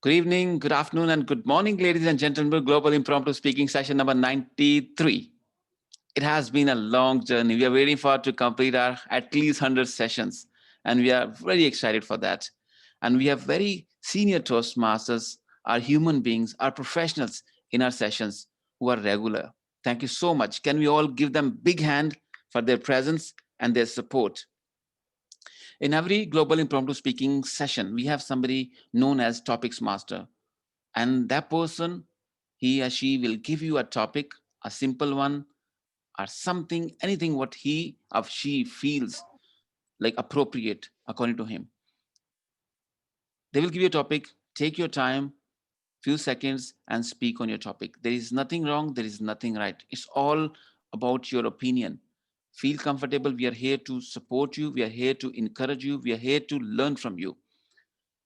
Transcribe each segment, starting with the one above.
Good evening, good afternoon, and good morning, ladies and gentlemen. Global Impromptu Speaking session number 93. It has been a long journey. We are waiting for to complete our at least 100 sessions, and we are very excited for that. And we have very senior Toastmasters, our human beings, our professionals in our sessions who are regular. Thank you so much. Can we all give them a big hand for their presence and their support? In every global impromptu speaking session, we have somebody known as topics master. And that person, he or she will give you a topic, a simple one, or something, anything what he or she feels like appropriate according to him. They will give you a topic, take your time, few seconds, and speak on your topic. There is nothing wrong, there is nothing right. It's all about your opinion. Feel comfortable. We are here to support you. We are here to encourage you. We are here to learn from you.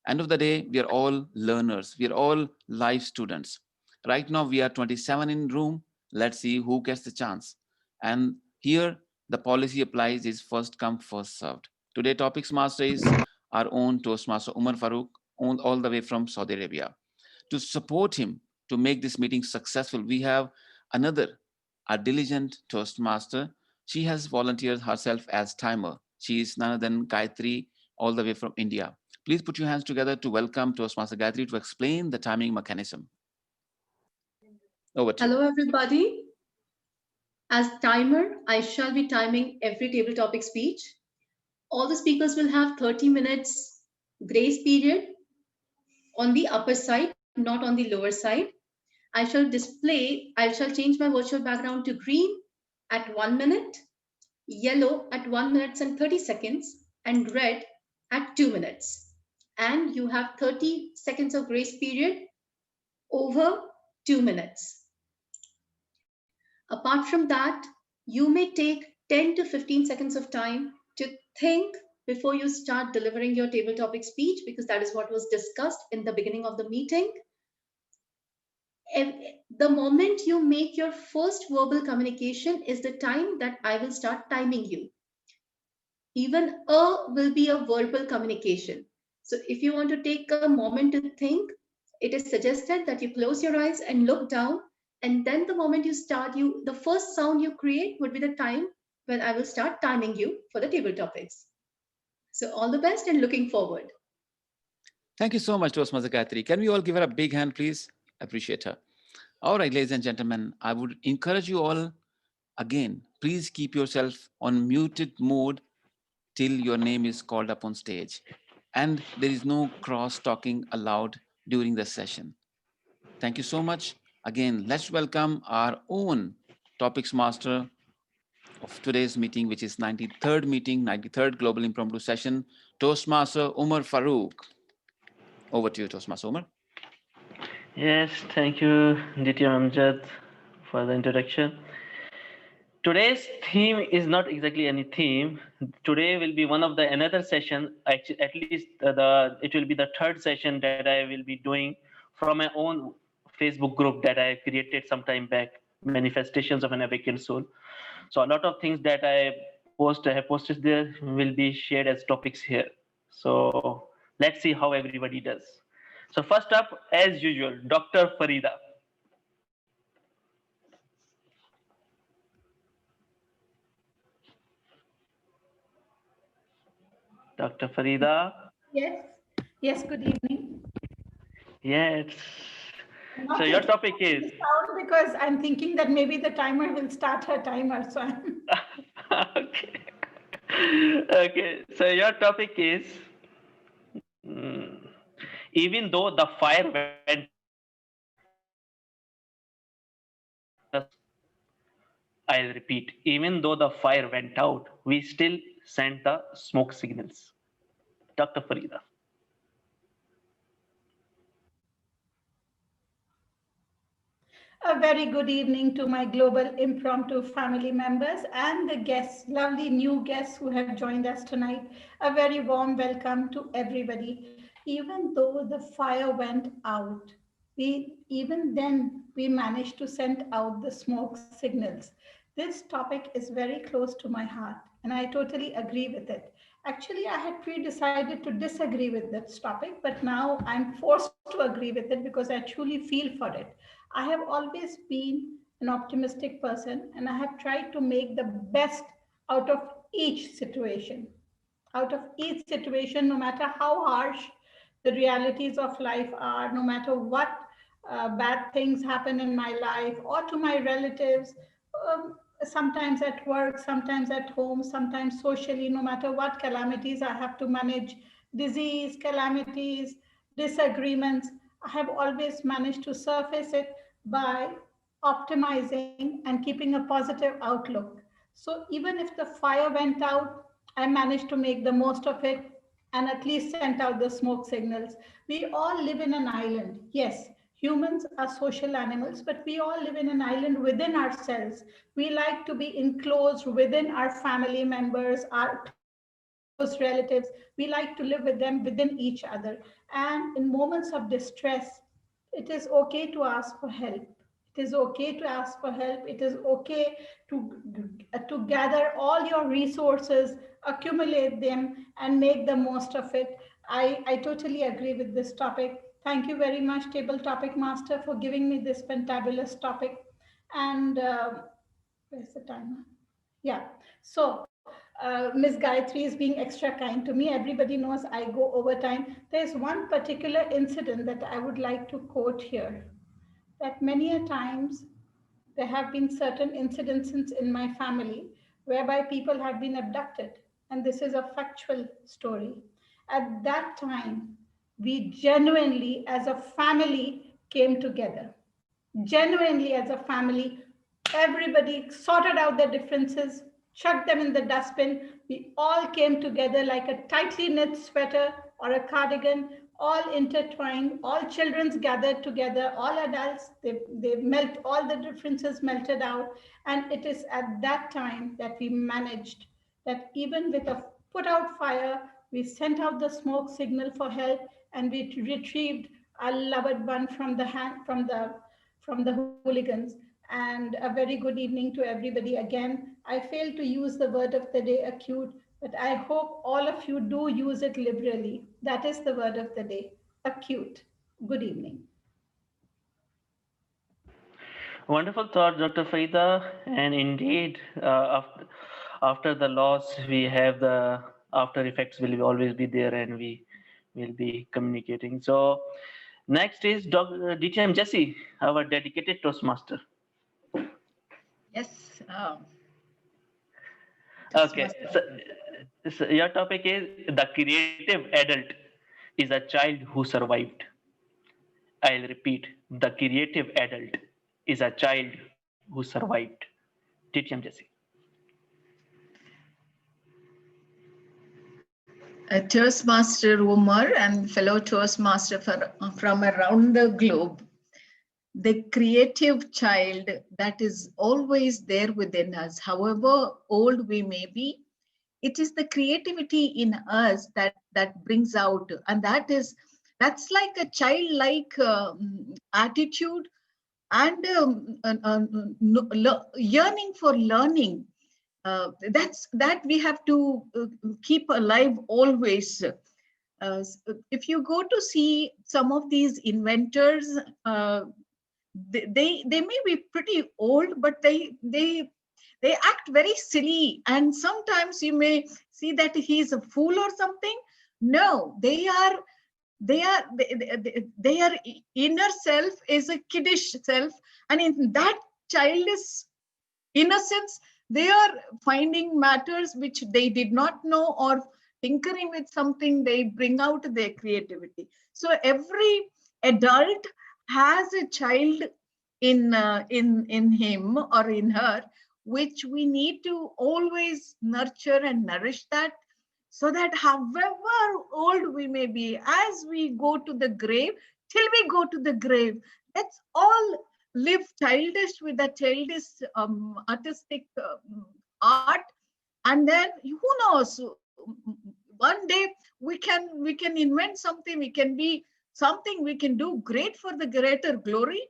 End of the day, we are all learners. We are all life students. Right now, we are 27 in room. Let's see who gets the chance. And here, the policy applies is first come, first served. Today, topics master is our own Toastmaster, Umar Farooq, all the way from Saudi Arabia. To support him, to make this meeting successful, we have another, a diligent Toastmaster. She has volunteered herself as timer. She is none other than Gayatri, all the way from India. Please put your hands together to welcome Toastmaster Gayatri to explain the timing mechanism. Over to you. Hello, everybody. As timer, I shall be timing every table topic speech. All the speakers will have 30 minutes grace period on the upper side, not on the lower side. I shall change my virtual background to green at 1 minute, yellow at 1 minute and 30 seconds, and red at 2 minutes. And you have 30 seconds of grace period over 2 minutes. Apart from that, you may take 10 to 15 seconds of time to think before you start delivering your table topic speech, because that is what was discussed in the beginning of the meeting. The moment you make your first verbal communication is the time that I will start timing you. Even will be a verbal communication. So if you want to take a moment to think, it is suggested that you close your eyes and look down. And then the moment you start, the first sound you create would be the time when I will start timing you for the table topics. So all the best and looking forward. Thank you so much, Toastmaster Gayatri. Can we all give her a big hand, please? Appreciate her. All right, ladies and gentlemen, I would encourage you all again, please keep yourself on muted mode till your name is called up on stage. And there is no cross talking allowed during the session. Thank you so much. Again, let's welcome our own topics master of today's meeting, which is 93rd meeting, 93rd Global Impromptu Session, Toastmaster Umar Farooq. Over to you, Toastmaster Umar. Yes, thank you, DT Amjad, for the introduction. Today's theme is not exactly any theme. Today will be one of the another session. Actually, at least it will be the third session that I will be doing from my own Facebook group that I created some time back, Manifestations of an Awakened Soul. So a lot of things that I have posted there will be shared as topics here. So let's see how everybody does. So first up, as usual, Dr. Farida. Dr. Farida. Yes. Yes, good evening. Yes. So your topic is? Because I'm thinking that maybe the timer will start her timer. So I'm Okay. Okay. So your topic is, even though the fire went, I'll repeat, even though the fire went out, we still sent the smoke signals. Dr. Farida. a very good evening to my global impromptu family members and the guests, lovely new guests who have joined us tonight. A very warm welcome to everybody. Even though the fire went out, even then we managed to send out the smoke signals. This topic is very close to my heart and I totally agree with it. Actually, I had pre-decided to disagree with this topic, but now I'm forced to agree with it because I truly feel for it. I have always been an optimistic person, and I have tried to make the best out of each situation. Out of each situation, no matter how harsh the realities of life are, no matter what bad things happen in my life or to my relatives, sometimes at work, sometimes at home, sometimes socially, no matter what calamities I have to manage, disease, calamities, disagreements, I have always managed to surface it by optimizing and keeping a positive outlook. So even if the fire went out, I managed to make the most of it and at least sent out the smoke signals. We all live in an island. Yes, humans are social animals, but we all live in an island within ourselves. We like to be enclosed within our family members, our close relatives. We like to live with them within each other. And in moments of distress, it is okay to ask for help. It is okay to ask for help. It is okay to gather all your resources, accumulate them, and make the most of it. I totally agree with this topic. Thank you very much, Table Topic Master, for giving me this fantabulous topic. And where's the timer? Yeah. So Ms. Gayatri is being extra kind to me. Everybody knows I go over time. There's one particular incident that I would like to quote here. That many a times there have been certain incidences in my family whereby people have been abducted. And this is a factual story. At that time, we genuinely, as a family, came together. Genuinely, as a family, everybody sorted out their differences, chucked them in the dustbin. We all came together like a tightly knit sweater or a cardigan, all intertwined, all children's gathered together, all adults, they melt, all the differences melted out. And it is at that time that we managed that even with a put out fire, we sent out the smoke signal for help and we retrieved our loved one from the hand, from the hooligans. And a very good evening to everybody again. I failed to use the word of the day, acute, but I hope all of you do use it liberally. That is the word of the day, acute. Good evening. Wonderful thought, Dr. Faida. And indeed, after the loss, we have the after effects will always be there, and we will be communicating. So, next is DTM Jesse, our dedicated Toastmaster. Yes. Okay, so your topic is the creative adult is a child who survived. I'll repeat, the creative adult is a child who survived. DTM Jesse. Toastmaster Umar and fellow Toastmaster from around the globe. The creative child that is always there within us, however old we may be, it is the creativity in us that brings out, and that's like a childlike attitude and yearning for learning. That we have to keep alive always. If you go to see some of these inventors, they may be pretty old, but they act very silly, and sometimes you may see that he's a fool or something. No, their inner self is a kiddish self, and in that childish innocence, they are finding matters which they did not know, or tinkering with something, they bring out their creativity. So every adult has a child in him or in her, which we need to always nurture and nourish that, so that however old we may be, as we go to the grave, till we go to the grave, let's all live childish with a childish artistic art, and then who knows, one day we can invent something, we can be something, we can do great for the greater glory.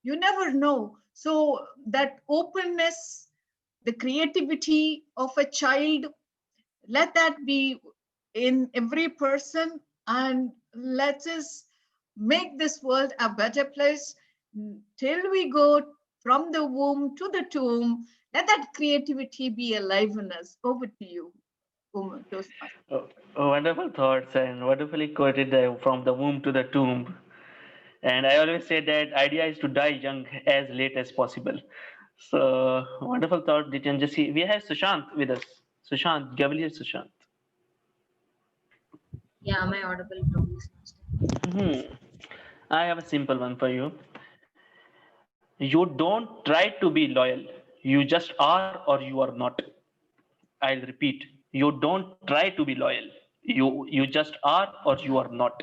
You never know. So that openness, the creativity of a child, let that be in every person, and let us make this world a better place till we go from the womb to the tomb. Let that creativity be alive in us. Over to you, Toastmaster. Oh, wonderful thoughts and wonderfully quoted the, from the womb to the tomb. And I always say that idea is to die young as late as possible. So wonderful thought, Dityan. Just see, we have Sushant with us. Sushant, Cavalier Sushant. Yeah, am I audible from this master? Hmm. I have a simple one for you. You don't try to be loyal. You just are or you are not. I'll repeat. You don't try to be loyal. You just are or you are not.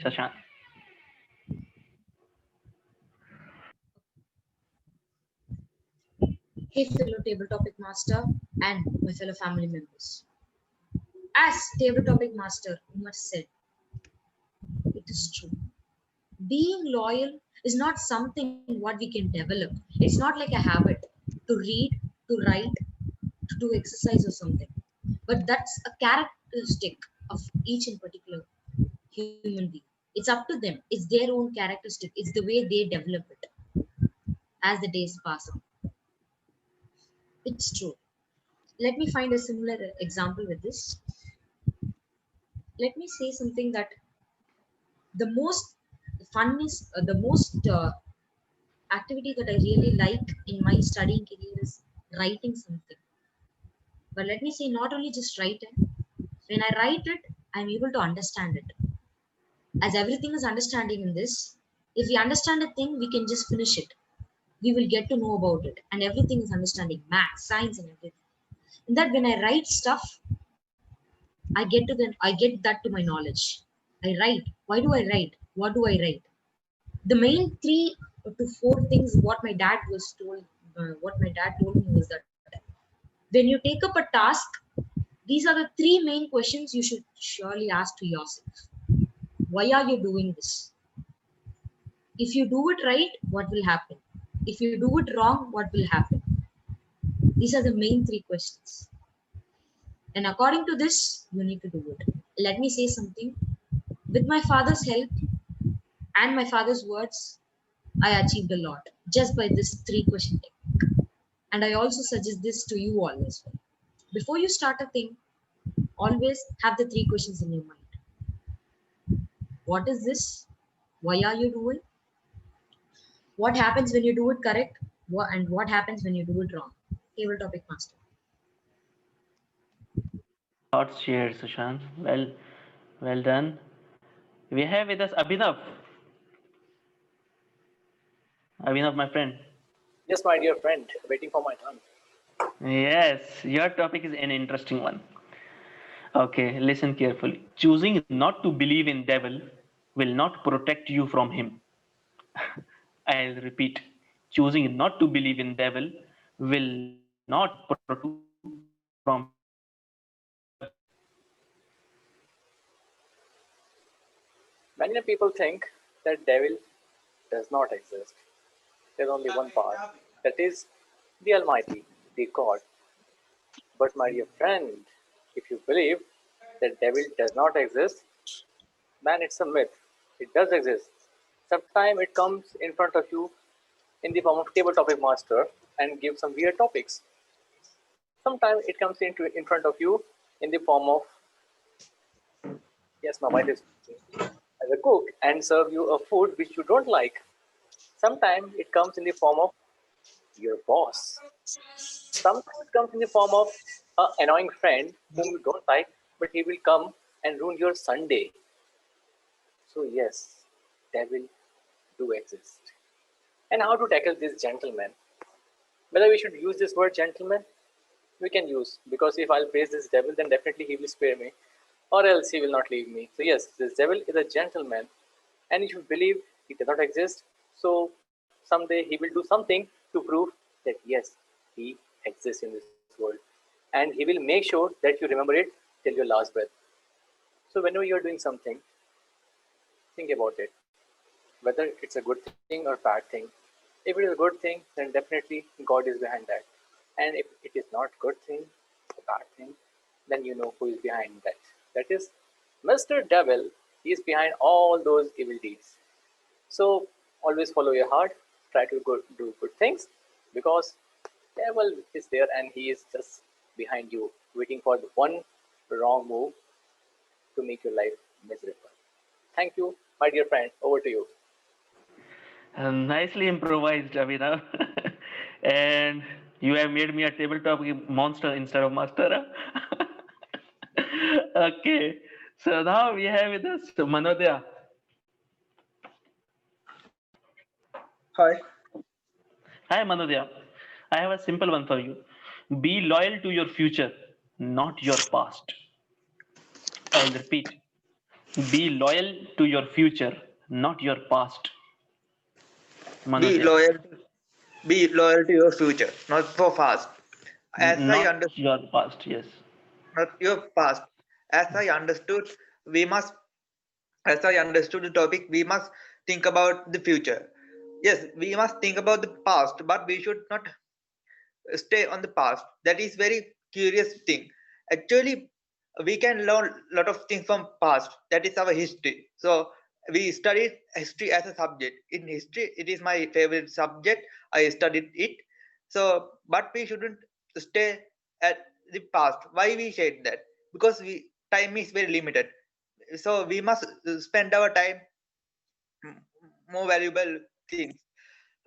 Shashank. Hey, fellow table topic master and my fellow family members. As table topic master Umar said, it is true. Being loyal is not something what we can develop. It's not like a habit to read, to write, to do exercise or something. But that's a characteristic of each in particular human being. It's up to them. It's their own characteristic. It's the way they develop it as the days pass on. It's true. Let me find a similar example with this. Let me say something that the most the most activity that I really like in my studying career is writing something. But let me say, not only just writing. When I write it, I'm able to understand it. As everything is understanding in this, if we understand a thing, we can just finish it. We will get to know about it, and everything is understanding math, science, and everything. And that when I write stuff, I get that to my knowledge. I write. Why do I write? What do I write? The main 3 to 4 things what my dad told me was that when you take up a task, these are the 3 main questions you should surely ask to yourself. Why are you doing this? If you do it right, what will happen? If you do it wrong, what will happen? These are the main 3 questions. And according to this, you need to do it. Let me say something. With my father's help and my father's words, I achieved a lot just by this 3 question technique. And I also suggest this to you all as well. Before you start a thing, always have the 3 questions in your mind. What is this? Why are you doing? What happens when you do it correct? And what happens when you do it wrong? Table topic master. Thoughts shared, Sushant. Well done. We have with us Abhinav. Abhinav, my friend. Yes, my dear friend, waiting for my turn. Yes, your topic is an interesting one. Okay, listen carefully. Choosing not to believe in devil will not protect you from him. I'll repeat. Choosing not to believe in devil will not protect you from him. Many people think that devil does not exist. There's only one part, that is the Almighty, the God. But my dear friend, if you believe that devil does not exist, then it's a myth. It does exist. Sometimes it comes in front of you in the form of table topic master and gives some weird topics. Sometimes it comes in front of you in the form of, yes, my wife is as a cook and serve you a food which you don't like. Sometimes it comes in the form of your boss. Sometimes it comes in the form of an annoying friend whom you don't like, but he will come and ruin your Sunday. So yes, devil do exist. And how to tackle this gentleman? Whether we should use this word gentleman, we can use, because if I'll praise this devil, then definitely he will spare me, or else he will not leave me. So yes, this devil is a gentleman, and you should believe he does not exist. So someday he will do something to prove that yes, he exists in this world, and he will make sure that you remember it till your last breath. So whenever you are doing something, think about it, whether it's a good thing or bad thing. If it is a good thing, then definitely God is behind that. And if it is not good thing, a bad thing, then you know who is behind that. That is, Mr. Devil, he is behind all those evil deeds. So always follow your heart, try to do good things, because devil is there and he is just behind you, waiting for the one wrong move to make your life miserable. Thank you, my dear friend. Over to you. Nicely improvised, Abhinav. And you have made me a tabletop monster instead of master. Okay, so now we have with us Manodya. Hi. Hi, Manodya. I have a simple one for you. Be loyal to your future, not your past. I'll repeat. Be loyal to your future, not your past. Be Manodya. loyal. Be loyal to your future, not for past. As I Not understood, your past, yes. not your past. As I understood, we must. As I understood the topic, we must think about the future. Yes, we must think about the past, but we should not stay on the past. That is very curious thing. Actually, we can learn a lot of things from past. That is our history. So we studied history as a subject. In history, it is my favorite subject. I studied it. So, but we shouldn't stay at the past. Why we said that? Because we time is very limited. So we must spend our time more valuable things.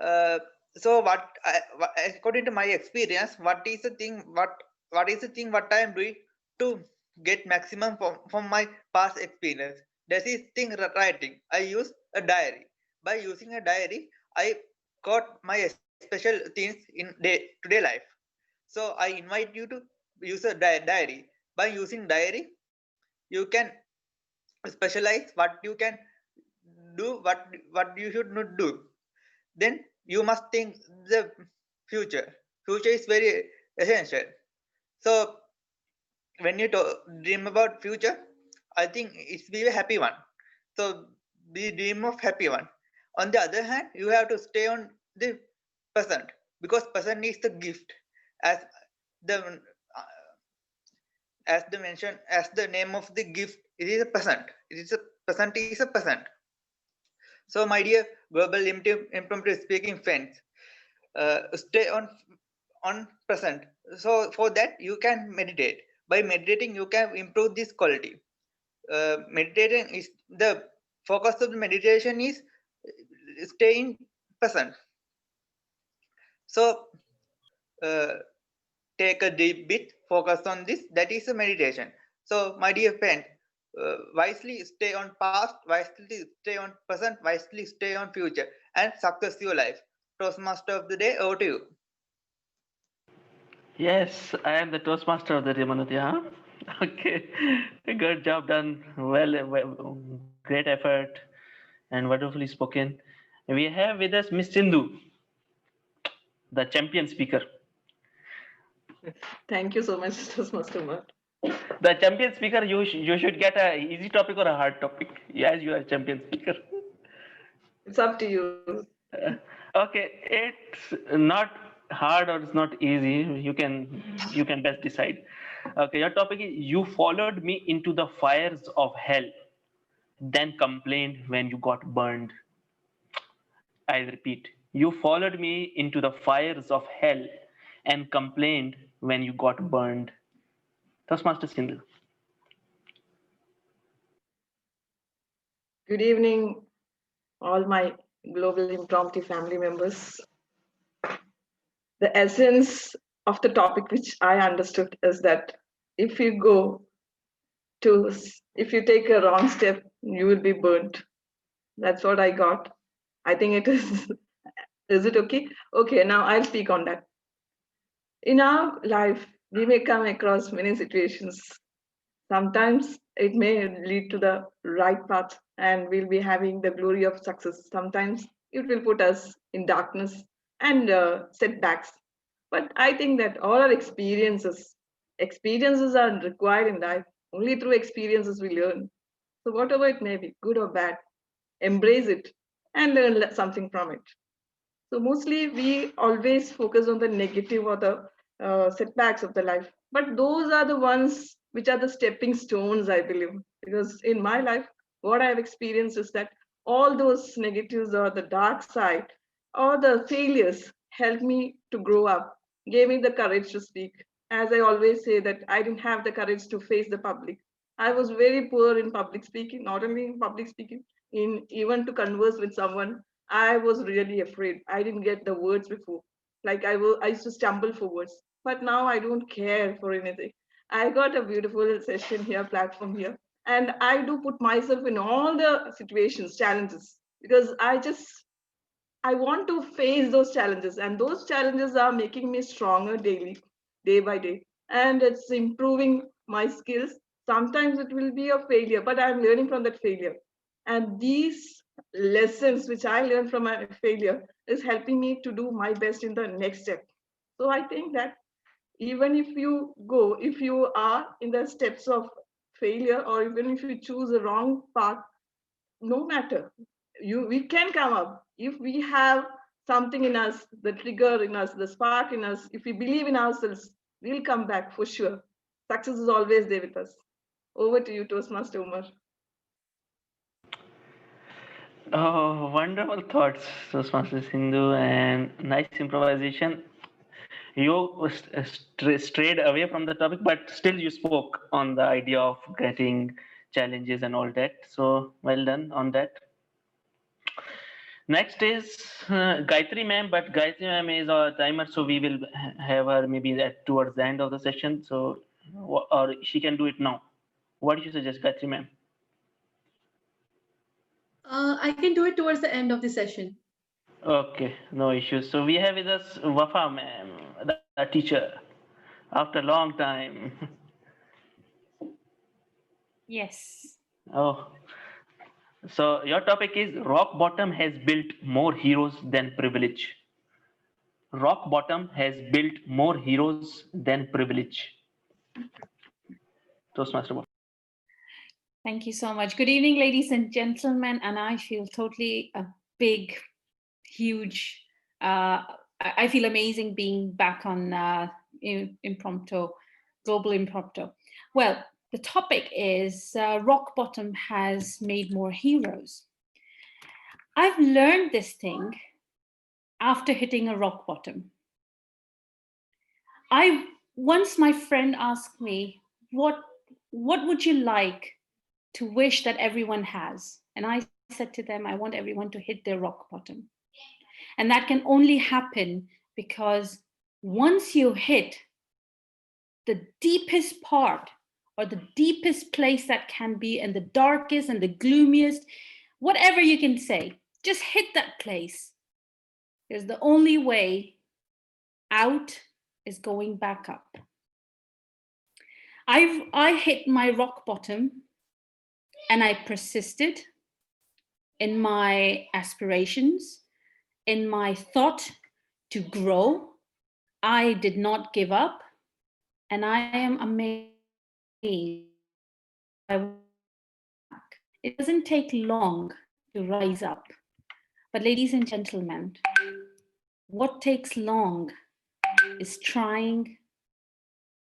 Uh, so according to my experience, what is the thing what I am doing to get maximum from my past experience? That is thing writing. I use a diary. By using a diary, I got my special things in today life. So I invite you to use a diary. By using diary, you can specialize what you can do, what you should not do. Then you must think the future. Future is very essential. So when you dream about future, I think it's be a happy one. So be dream of happy one. On the other hand, you have to stay on the present, because present is the gift. As the as the name of the gift, it is a present. It is a present is a present. So my dear global impromptu speaking friends, stay on present. So for that you can meditate. By meditating you can improve this quality. Meditating is the focus of the meditation is stay in present. So uh, take a deep breath, focus on this. That is a meditation. So my dear friend, wisely stay on past, wisely stay on present, wisely stay on future, and success your life. Toastmaster of the day, over to you. Yes, I am the Toastmaster of the day, Manodya. Huh? Okay, good job done. Great effort and wonderfully spoken. We have with us Miss Sindhu, the champion speaker. Thank you so much, Master Mark. The champion speaker, you should get a easy topic or a hard topic. Yes, you are champion speaker. It's up to you. Okay, it's not hard or it's not easy. You can best decide. Okay, your topic is you followed me into the fires of hell, then complained when you got burned. I repeat, you followed me into the fires of hell and complained when you got burned. Toastmaster Sindhu. Good evening, all my global impromptu family members. The essence of the topic which I understood is that if you go to, if you take a wrong step, you will be burnt. That's what I got. I think it is. Is it okay? Okay, now I'll speak on that. In our life, we may come across many situations. Sometimes it may lead to the right path and we'll be having the glory of success. Sometimes it will put us in darkness and setbacks. But I think that all our experiences are required in life. Only through experiences we learn. So whatever it may be, good or bad, embrace it and learn something from it. So mostly we always focus on the negative or the setbacks of the life, but those are the ones which are the stepping stones, I believe. Because in my life, what I've experienced is that all those negatives or the dark side or the failures helped me to grow up, gave me the courage to speak. As I always say that I didn't have the courage to face the public. I was very poor in public speaking, not only in public speaking, in even to converse with someone. I was really afraid. I didn't get the words before. Like I used to stumble for words. But now I don't care for anything. I got a beautiful session here, platform here. And I do put myself in all the situations, challenges, because I want to face those challenges. And those challenges are making me stronger daily, day by day. And it's improving my skills. Sometimes it will be a failure, but I'm learning from that failure. And these lessons which I learned from my failure is helping me to do my best in the next step. So I think that even if you are in the steps of failure, or even if you choose a wrong path, no matter, we can come up if we have something in us, the trigger in us, the spark in us. If we believe in ourselves, we'll come back for sure. Success is always there with us. Over to you, Toastmaster Umar. Oh, wonderful thoughts, Toastmaster Sindhu, and nice improvisation. You strayed away from the topic, but still you spoke on the idea of getting challenges and all that. So well done on that. Next is Gayatri ma'am, but Gayatri ma'am is our timer, so we will have her maybe towards the end of the session. So, or she can do it now. What do you suggest, Gayatri ma'am? I can do it towards the end of the session. Okay, no issues. So we have with us Wafa ma'am, the teacher, after a long time. Yes. Oh, so your topic is rock bottom has built more heroes than privilege. Rock bottom has built more heroes than privilege. Toastmaster. Thank you so much. Good evening, ladies and gentlemen. And I feel totally a big, huge, I feel amazing being back on Impromptu, Global Impromptu. Well, the topic is rock bottom has made more heroes. I've learned this thing after hitting a rock bottom. Once my friend asked me, what would you like to wish that everyone has? And I said to them, I want everyone to hit their rock bottom. And that can only happen because once you hit the deepest part or the deepest place that can be, and the darkest and the gloomiest, whatever you can say, just hit that place. There's the only way out is going back up. I hit my rock bottom and I persisted in my aspirations, in my thought to grow. I did not give up, and I am amazed. It doesn't take long to rise up. But ladies and gentlemen, what takes long is trying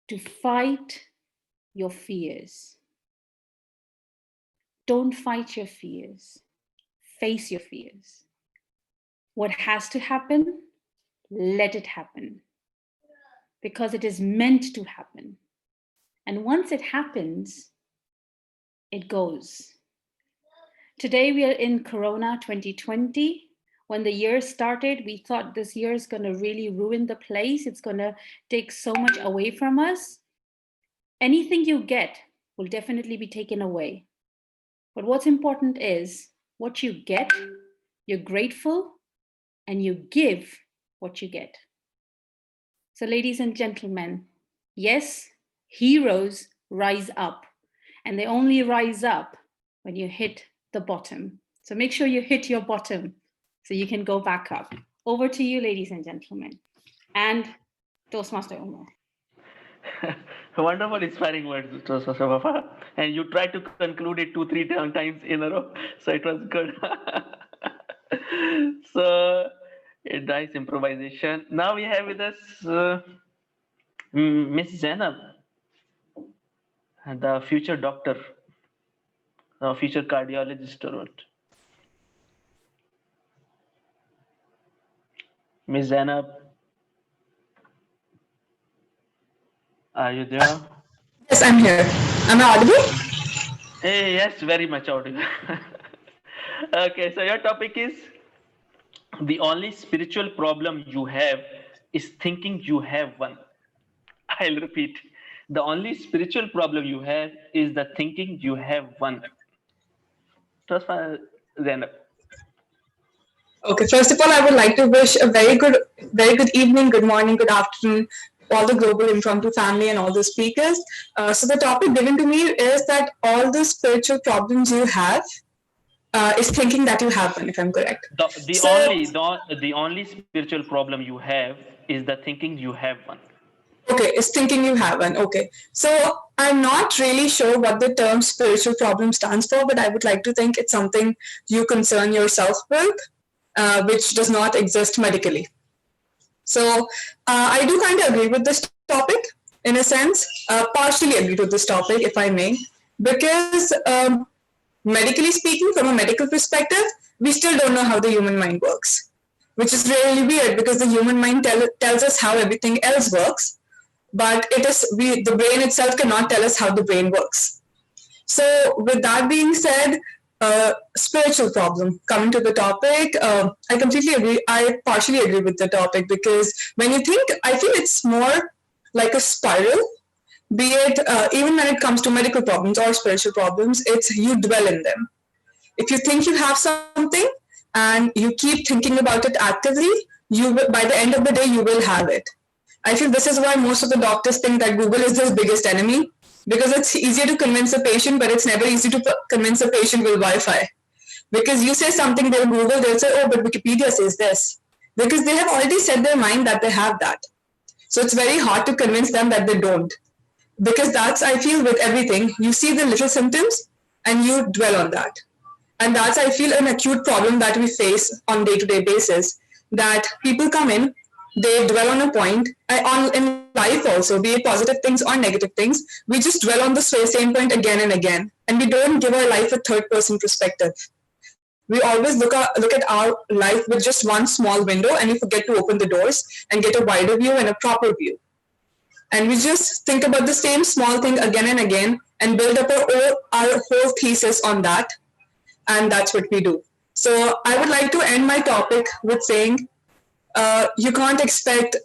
to fight your fears. Don't fight your fears. Face your fears. What has to happen, let it happen. Because it is meant to happen. And once it happens, it goes. Today we are in Corona 2020. When the year started, we thought this year is going to really ruin the place. It's going to take so much away from us. Anything you get will definitely be taken away. But what's important is what you get, you're grateful, and you give what you get. So ladies and gentlemen, yes, heroes rise up, and they only rise up when you hit the bottom. So make sure you hit your bottom so you can go back up. Over to you, ladies and gentlemen. And Toastmaster Umar. Wonderful, inspiring words, Toastmaster Wafa. And you tried to conclude it 2-3 times in a row, so it was good. So, a nice improvisation. Now we have with us Miss Zainab. the future doctor, the future cardiologist or what? Miss Zainab, are you there? Yes, I'm here. Am I audible? Hey, yes, very much audible. Okay, so your topic is the only spiritual problem you have is thinking you have one. I'll repeat. The only spiritual problem you have is the thinking you have one. Trust for Zainab. Okay, first of all, I would like to wish a very good evening, good morning, good afternoon, all the global impromptu family and all the speakers. So the topic given to me is that all the spiritual problems you have is thinking that you have one, if I'm correct. The only spiritual problem you have is the thinking you have one. Okay, is thinking you have one. Okay. So I'm not really sure what the term spiritual problem stands for, but I would like to think it's something you concern yourself with, which does not exist medically. So I do kind of agree with this topic in a sense, partially agree to this topic, if I may, because medically speaking, from a medical perspective, we still don't know how the human mind works, which is really weird because the human mind tells us how everything else works, but the brain itself cannot tell us how the brain works. So with that being said, spiritual problem. Coming to the topic, I completely agree. I partially agree with the topic because when you think, I feel it's more like a spiral. Be it even when it comes to medical problems or spiritual problems, it's you dwell in them. If you think you have something and you keep thinking about it actively, by the end of the day you will have it. I feel this is why most of the doctors think that Google is their biggest enemy, because it's easier to convince a patient, but it's never easy to convince a patient with Wi-Fi. Because you say something, they'll Google, they'll say, oh, but Wikipedia says this. Because they have already set their mind that they have that. So it's very hard to convince them that they don't. Because that's, I feel, with everything. You see the little symptoms and you dwell on that. And that's, I feel, an acute problem that we face on day-to-day basis, that people come in, they dwell on a point, in life also, be it positive things or negative things, we just dwell on the same point again and again. And we don't give our life a third-person perspective. We always look at our life with just one small window, and we forget to open the doors and get a wider view and a proper view. And we just think about the same small thing again and again and build up our whole thesis on that. And that's what we do. So I would like to end my topic with saying, you can't expect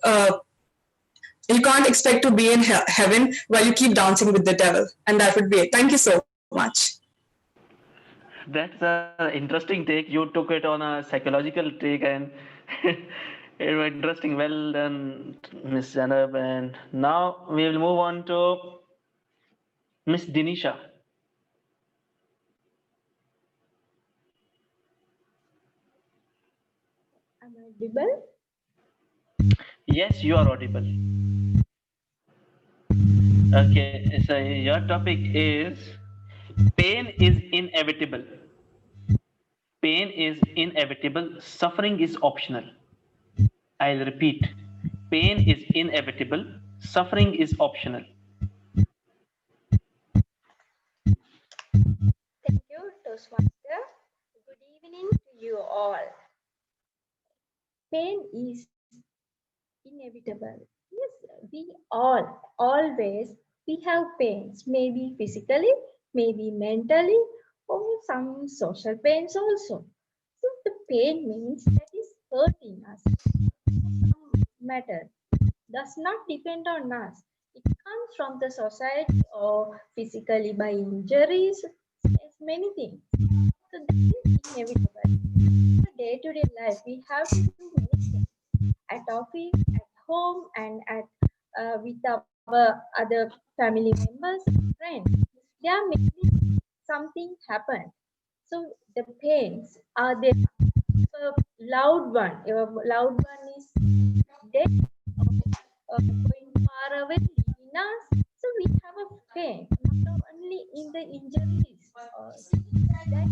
to be in heaven while you keep dancing with the devil. And that would be it. Thank you so much. That's an interesting take. You took it on a psychological take, and it was interesting. Well done, Miss Zainab. And now we will move on to Miss Dinisha. Am I audible? Yes, you are audible. Okay, so your topic is pain is inevitable. Pain is inevitable. Suffering is optional. I'll repeat. Pain is inevitable. Suffering is optional. Thank you, Toastmaster. Good evening to you all. Pain is inevitable. Yes, we all, always, we have pains, maybe physically, maybe mentally, or some social pains also. So the pain means that is hurting us. Some matter does not depend on us. It comes from the society or physically by injuries, yes, many things. So that is inevitable. In the day-to-day life, we have to do many things at office, at home, and at with our other family members, friends. There are many things. Something happened. So the pains are there. If a loved one is dead, going far away, leaving us. So we have a pain, not only in the injuries, that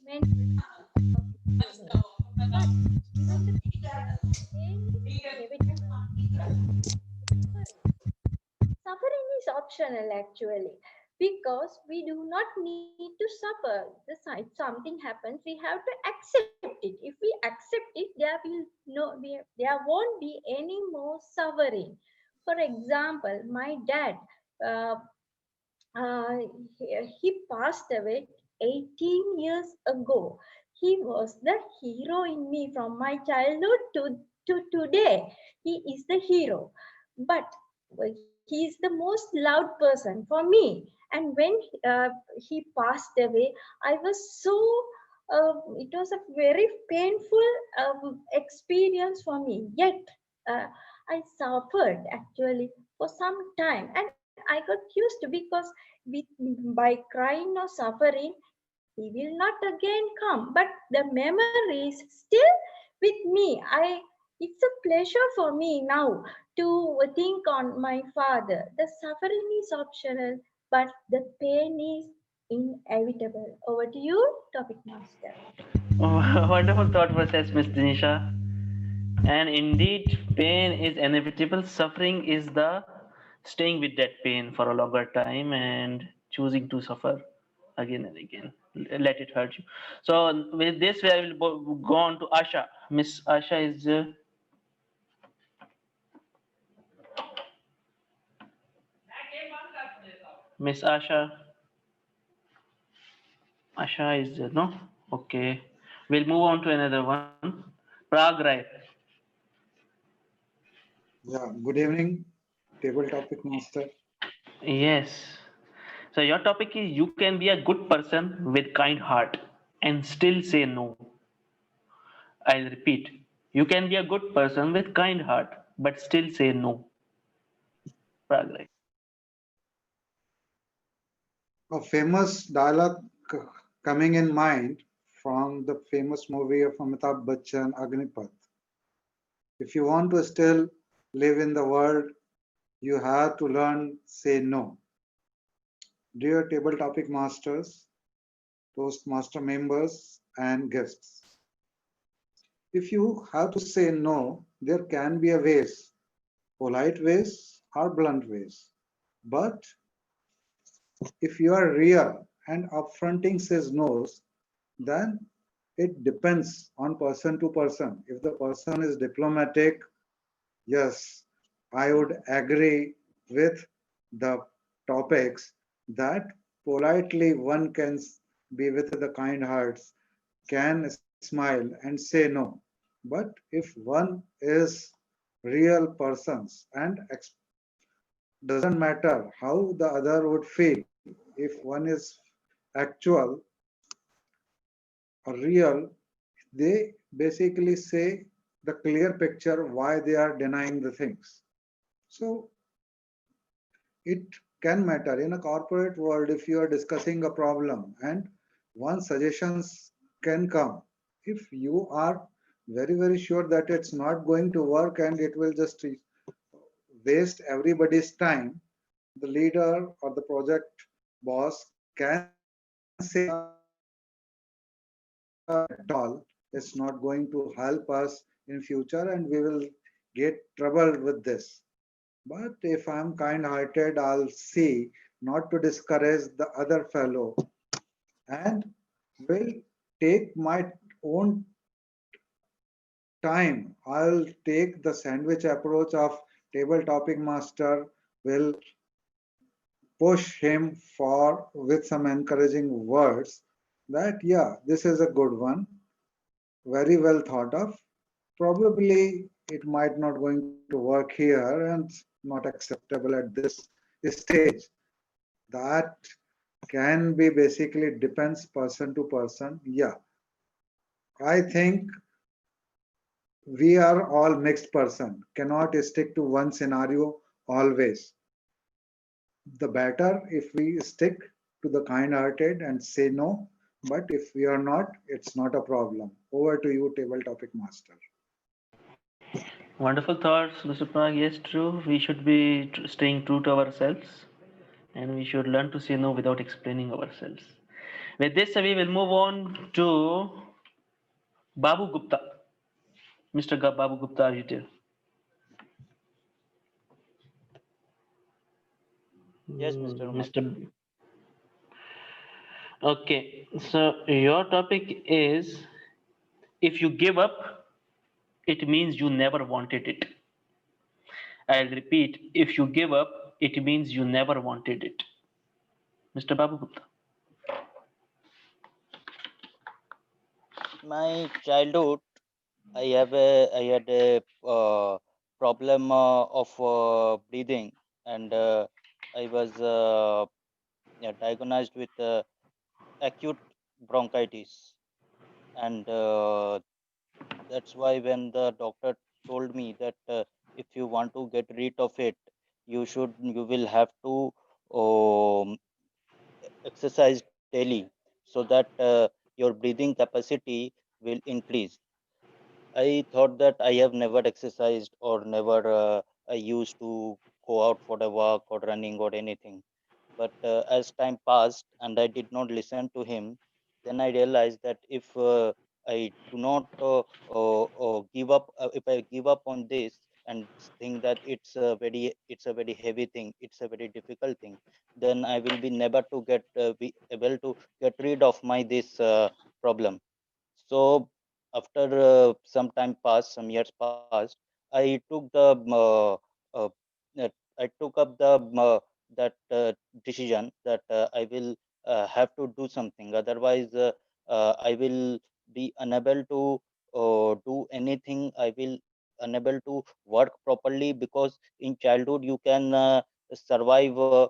mental, but even the pain is inevitable. Suffering is optional. optional actually, because we do not need to suffer. The side something happens, we have to accept it. If we accept it, there won't be any more suffering. For example, my dad, uh, he passed away 18 years ago. He was the hero in me from my childhood to today. He is the hero. But he is the most loved person for me. And when he passed away, I was so, it was a very painful experience for me. Yet, I suffered actually for some time. And I got used to, because with, by crying or suffering, he will not again come. But the memory is still with me. It's a pleasure for me now to think on my father. The suffering is optional, but the pain is inevitable. Over to you, topic master. Wonderful thought process, Miss Dinisha. And indeed, pain is inevitable. Suffering is the staying with that pain for a longer time and choosing to suffer again and again. Let it hurt you. So with this, I will go on to Asha. Miss Asha is Miss Asha. Asha is no. Okay. We'll move on to another one. Prague, right? Yeah, good evening, table topic master. Yes. So your topic is you can be a good person with kind heart and still say no. I'll repeat. You can be a good person with kind heart but still say no. Prague. A famous dialogue coming in mind from the famous movie of Amitabh Bachchan, Agnipath. If you want to still live in the world, you have to learn say no. Dear table topic masters, Toastmaster members, and guests, if you have to say no, there can be a ways, polite ways or blunt ways. But if you are real and upfronting says no's, then it depends on person to person. If the person is diplomatic, yes, I would agree with the topics that politely one can be with the kind hearts, can smile and say no. But if one is real persons and doesn't matter how the other would feel, if one is actual or real, they basically say the clear picture why they are denying the things. So it can matter in a corporate world. If you are discussing a problem and one suggestions can come, if you are very sure that it's not going to work and it will just waste everybody's time, the leader or the project boss can say at all, it's not going to help us in future and we will get trouble with this. But if I'm kind-hearted, I'll see not to discourage the other fellow and will take my own time. I'll take the sandwich approach of table topic master, will push him for with some encouraging words that yeah, this is a good one, very well thought of. Probably it might not going to work here and not acceptable at this stage. That can be basically depends person to person. Yeah, I think we are all mixed person, cannot stick to one scenario always. The better if we stick to the kind-hearted and say no, but if we are not, it's not a problem. Over to you, table topic master. Wonderful thoughts, Mr. Prag. Yes, true. We should be staying true to ourselves and we should learn to say no without explaining ourselves. With this, we will move on to Babu Gupta. Mr. Babu Gupta, are you there? Yes, Mr. Umar. Mr. Okay, so your topic is if you give up, it means you never wanted it. I'll repeat, if you give up, it means you never wanted it. Mr. Babu Gupta. My childhood, I had a problem of breathing, and I was diagnosed with acute bronchitis, and that's why when the doctor told me that if you want to get rid of it, you will have to exercise daily, so that your breathing capacity will increase. I thought that I have never exercised or never I used to go out for a walk or running or anything. But as time passed and I did not listen to him, then I realized that if I do not give up, if I give up on this and think that it's a very heavy thing, it's a very difficult thing, then I will be never to be able to get rid of my this problem. So after some years passed, I took the uh, I took up the that decision that I will have to do something. Otherwise, I will be unable to do anything. I will unable to work properly, because in childhood you can survive on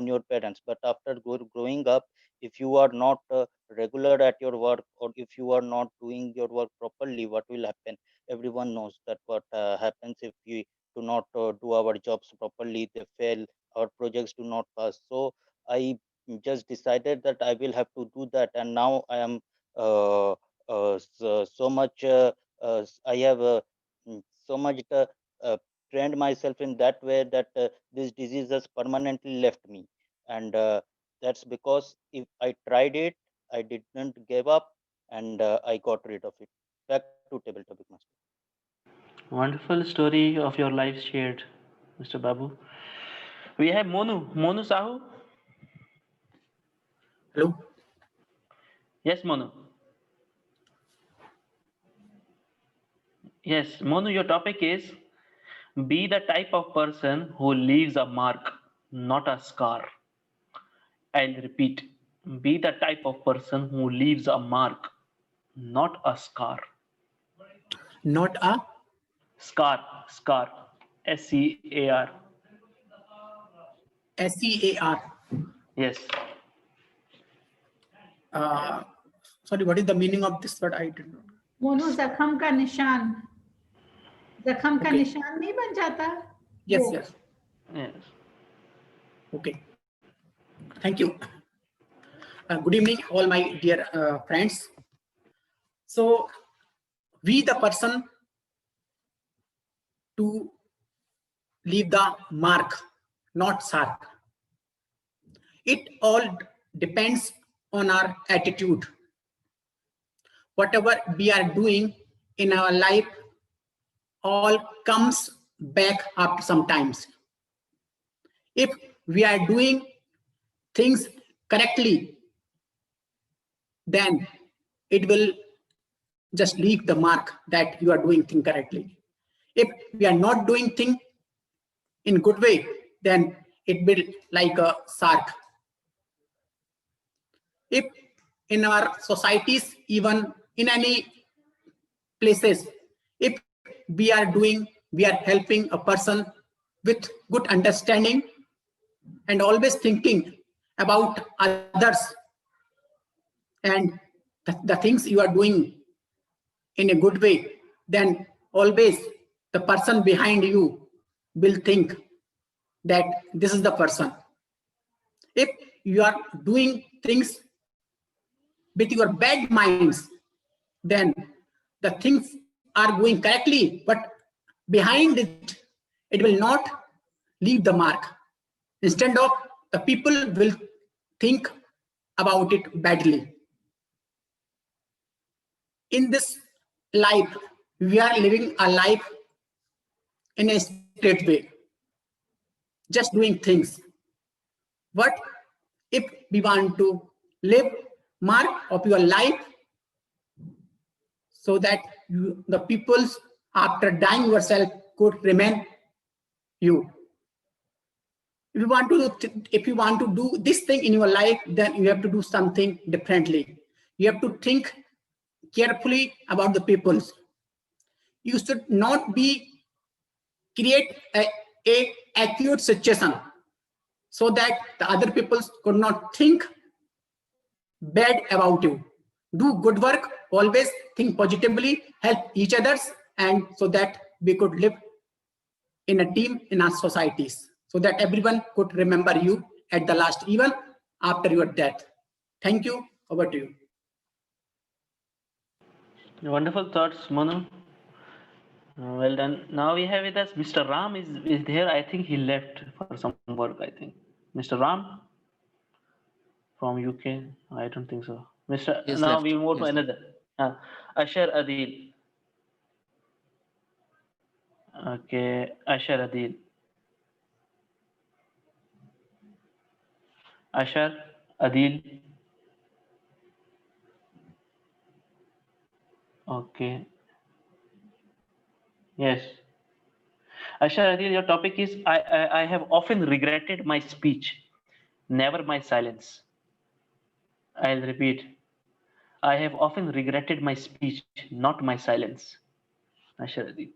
your parents. But after growing up, if you are not regular at your work, or if you are not doing your work properly, what will happen? Everyone knows that what happens if we do not do our jobs properly, they fail, our projects do not pass. So I just decided that I will have to do that, and now I am so much I have so much uh, trained myself in that way that this disease has permanently left me. And that's because if I tried it, I didn't give up, and I got rid of it. Back to table topic, master. Wonderful story of your life shared, Mr. Babu. We have Monu Sahu. Hello. Yes, Monu. Yes, Monu, your topic is be the type of person who leaves a mark, not a scar. I'll repeat, be the type of person who leaves a mark, not a scar. Not a Scar, SCAR. SEAR. Yes. Sorry, what is the meaning of this word? I did not. Monu जख्म का निशान, जख्म का Okay. निशान नहीं बन जाता? Yes, वो। yes. Yes. Okay. Thank you. Good evening, all my dear friends. So, we the person to leave the mark, not shark. It all depends on our attitude. Whatever we are doing in our life all comes back after some times. If we are doing things correctly, then it will just leave the mark that you are doing things correctly. If we are not doing things in good way, then it will like a shark. If in our societies, even in any places, if we are helping a person with good understanding and always thinking about others, and the things you are doing in a good way, then always the person behind you will think that this is the person. If you are doing things with your bad minds, then the things are going correctly, but behind it will not leave the mark. Instead of, the people will think about it badly. In this life, we are living a life in a straight way. just doing things. But if we want to leave mark of your life so that the peoples after dying yourself could remain you. If you want to do this thing in your life, then you have to do something differently. You have to think carefully about the peoples. You should not be create a acute situation so that the other people could not think bad about you. Do good work, always think positively, help each others, and so that we could live in a team in our societies, so that everyone could remember you at the last, even after your death. Thank you. Over to you. Wonderful thoughts, Manu. Well done. Now we have with us Mr. Ram is there. I think he left for some work, I think. Mr. Ram from UK? I don't think so. He has Now we left. move He to has left. another. Ashar Adil. Okay, Ashar Adil. Ashar Adil. Okay. Yes. Ashar Adil, your topic is I have often regretted my speech, never my silence. I'll repeat. I have often regretted my speech, not my silence. Ashar Adil.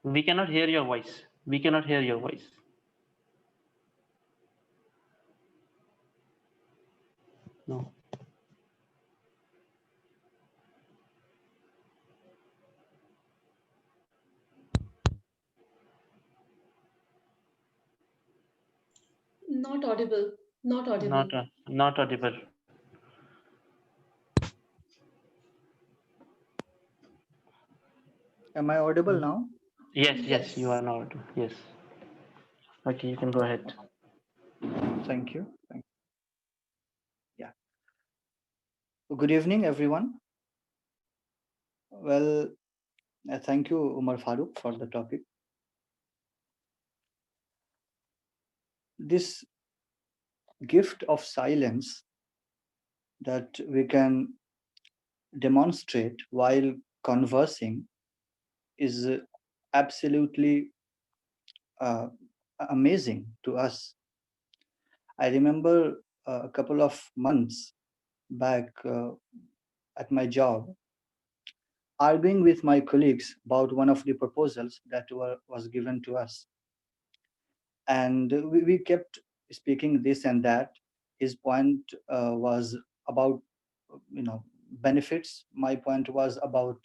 We cannot hear your voice. We cannot hear your voice. No. Not audible. Not audible. Not audible. Am I audible now? Yes, you are now audible. Yes. Okay, you can go ahead. Thank you. Yeah. Good evening, everyone. Well, thank you, Umar Farooq, for the topic. This gift of silence that we can demonstrate while conversing is absolutely amazing to us. I remember a couple of months back at my job, arguing with my colleagues about one of the proposals that was given to us. And we kept speaking this and that. His point was about, benefits. My point was about,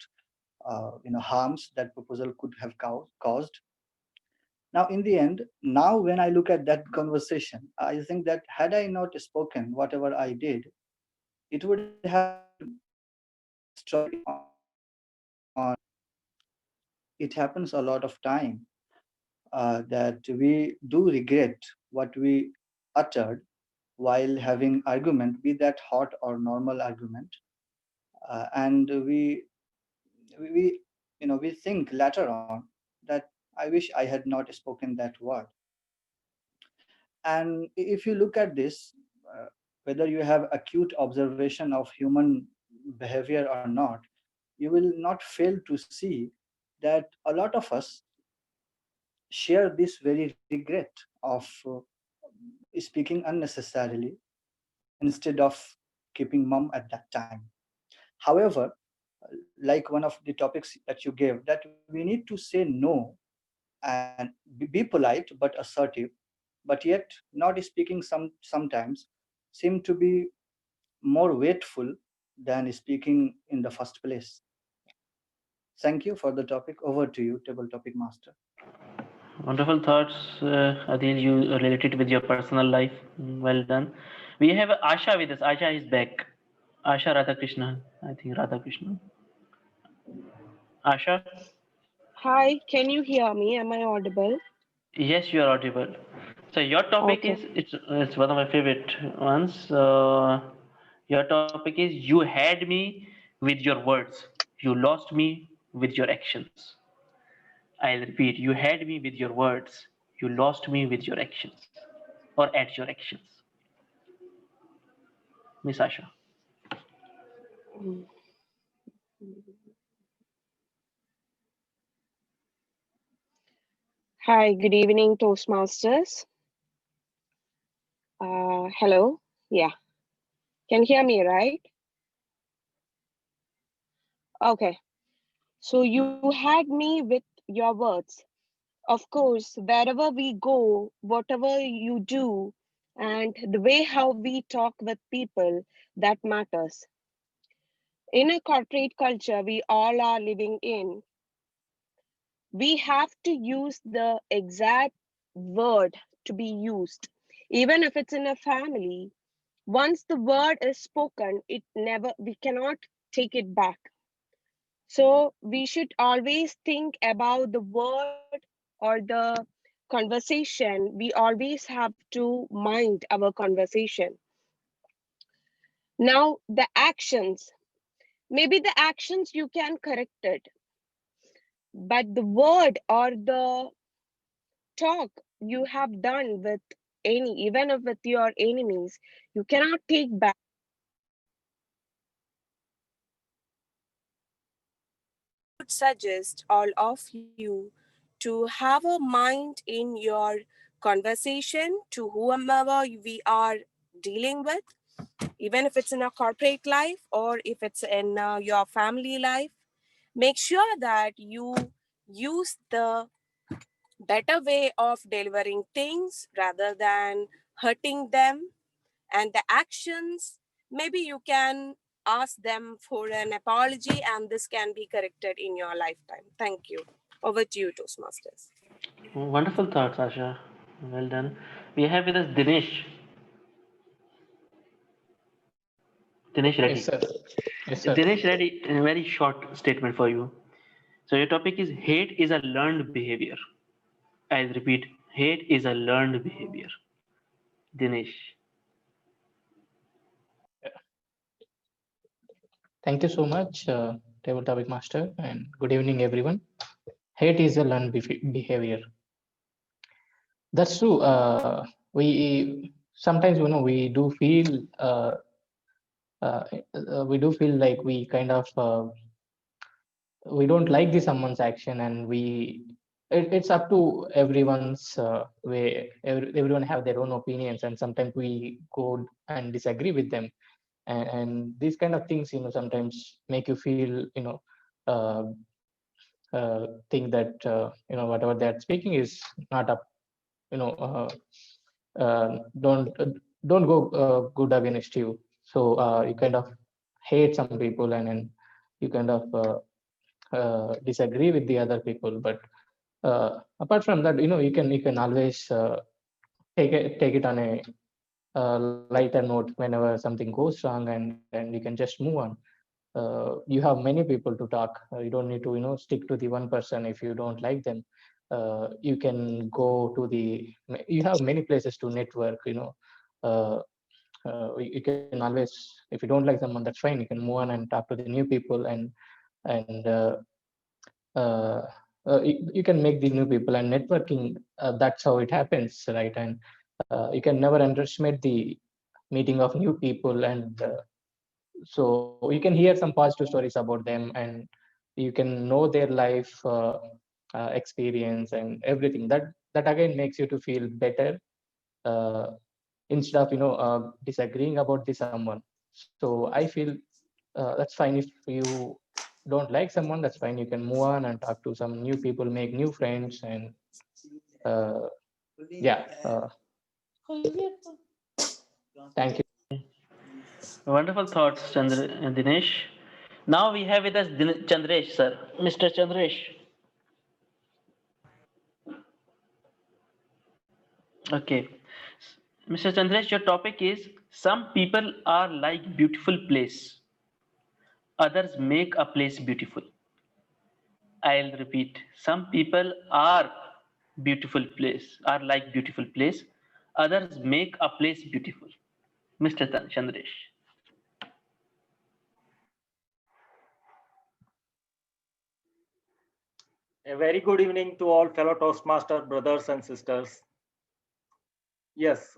harms that proposal could have caused. Now, in the end, now when I look at that conversation, I think that had I not spoken whatever I did, it would have destroyed on. It happens a lot of time that we do regret what we uttered while having argument, be that hot or normal argument, and we we think later on that I wish I had not spoken that word. And if you look at this, whether you have acute observation of human behavior or not, you will not fail to see that a lot of us share this very regret of speaking unnecessarily instead of keeping mum at that time. However, like one of the topics that you gave, that we need to say no and be polite but assertive, but yet not speaking sometimes seem to be more weightful than speaking in the first place. Thank you for the topic. Over to you, table topic master. Wonderful thoughts, Adil. You related with your personal life. Well done. We have Asha with us. Asha is back. Asha Radhakrishnan. I think Radhakrishnan. Asha? Hi, can you hear me? Am I audible? Yes, you are audible. So your topic Okay. is it's one of my favorite ones. Your topic is you had me with your words. You lost me with your actions. I'll repeat. You had me with your words. You lost me with your actions, or at your actions. Miss Asha. Mm. Hi, good evening, Toastmasters. Hello. Yeah. Can hear me, right? Okay. So you had me with your words. Of course, wherever we go, whatever you do, and the way how we talk with people, that matters. In a corporate culture we all are living in, we have to use the exact word to be used. Even if it's in a family, once the word is spoken, we cannot take it back. So we should always think about the word or the conversation. We always have to mind our conversation. Now, the actions, maybe the actions you can correct it, but the word or the talk you have done with any, even if with your enemies, you cannot take back. Would suggest all of you to have a mind in your conversation to whomever we are dealing with, even if it's in a corporate life or if it's in your family life. Make sure that you use the better way of delivering things rather than hurting them. And the actions, maybe you can ask them for an apology and this can be corrected in your lifetime. Thank you. Over to you, Toastmasters. Wonderful thoughts, Asha. Well done. We have with us Dinesh. Dinesh Yes, Reddy. sir. Yes, sir. Dinesh Reddy, a very short statement for you. So your topic is hate is a learned behavior. I'll repeat, hate is a learned behavior. Dinesh. Thank you so much, Table Topic Master, and good evening, everyone. Hate is a learned behavior. That's true. We sometimes, we do feel, we do feel like we kind of we don't like the someone's action, and it's up to everyone's way. Everyone have their own opinions, and sometimes we go and disagree with them. And these kind of things sometimes make you feel uh, think that whatever they're speaking is not up, you know uh, don't go good against you. So you kind of hate some people, and then you kind of disagree with the other people. But apart from that, you can always take it on a lighter note whenever something goes wrong, and then you can just move on. You have many people to talk. You don't need to stick to the one person. If you don't like them, you can go to the, you have many places to network. uh, you can always, if you don't like someone, that's fine, you can move on and talk to the new people. And you can make the new people, and networking, that's how it happens, right? And you can never underestimate the meeting of new people. And so you can hear some positive stories about them, and you can know their life experience and everything. That again makes you to feel better, uh, instead of disagreeing about the someone. So I feel that's fine. If you don't like someone, that's fine, you can move on and talk to some new people, make new friends. And uh, yeah, thank you. Wonderful thoughts, Dinesh. Now we have with us Chandresh, sir. Mr. Chandresh. Okay. Mr. Chandresh, your topic is some people are like beautiful place. Others make a place beautiful. I'll repeat. Some people are beautiful place, are like beautiful place. others make a place beautiful. Mr. Chandresh. A very good evening to all fellow Toastmaster brothers and sisters. Yes,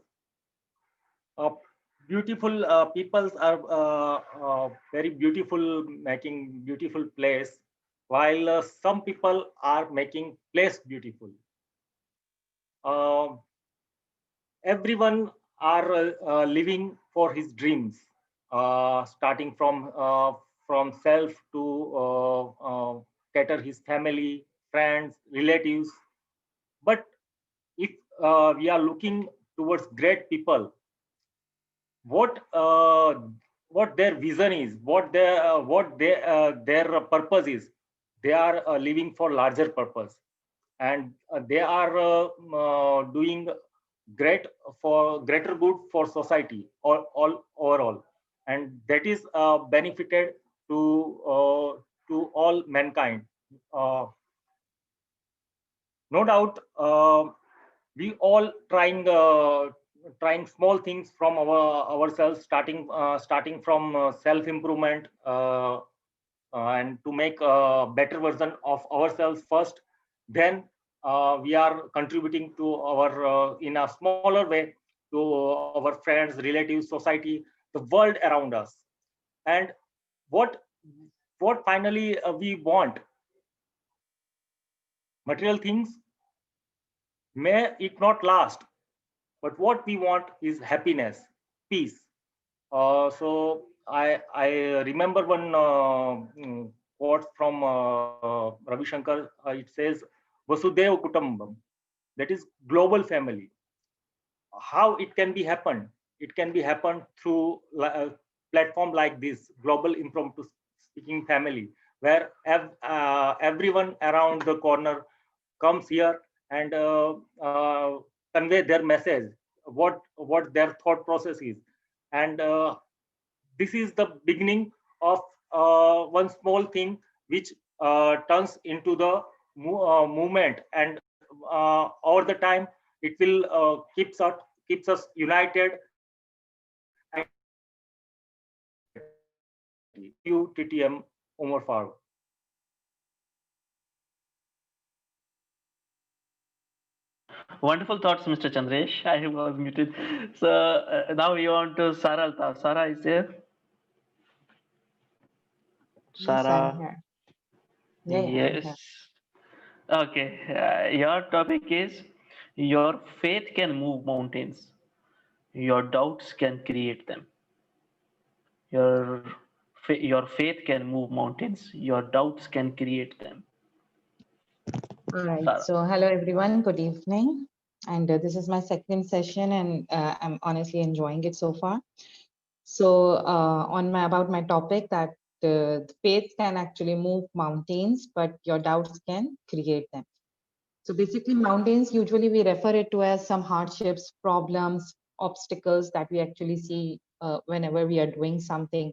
beautiful peoples are very beautiful, making beautiful place, while some people are making place beautiful. Everyone are living for his dreams, starting from self to cater his family, friends, relatives. But if we are looking towards great people, what their vision is, their purpose is, they are living for larger purpose, and they are doing greater good for society all overall, and that is benefited to all mankind. Uh, no doubt, we all trying small things from ourselves, starting from self improvement, and to make a better version of ourselves first. Then we are contributing to our in a smaller way to our friends, relatives, society, the world around us. And what finally we want, material things may it not last, but what we want is happiness, peace. So I remember one quote from Ravi Shankar. It says Vasudhaiva Kutumbam, that is global family. How it can be happened? It can be happened through a platform like this, Global Impromptu Speaking Family, where everyone around the corner comes here and convey their message, what their thought process is. And this is the beginning of one small thing which turns into the movement, and over the time it will keeps us united and you TTM Umar Farooq. Wonderful thoughts, Mr. Chandresh. I was muted. So now we on to Sarah Altaf. Sarah is there? Yes, I'm Sarah. here. Yeah, yeah, I'm Yes. here. Okay. Your topic is your faith can move mountains. Your doubts can create them. Your faith can move mountains. Your doubts can create them. All right. Sarah. So, hello everyone. Good evening. And this is my second session, and I'm honestly enjoying it so far. So, about my topic, that the faith can actually move mountains, but your doubts can create them. So, basically, mountains usually we refer it to as some hardships, problems, obstacles that we actually see whenever we are doing something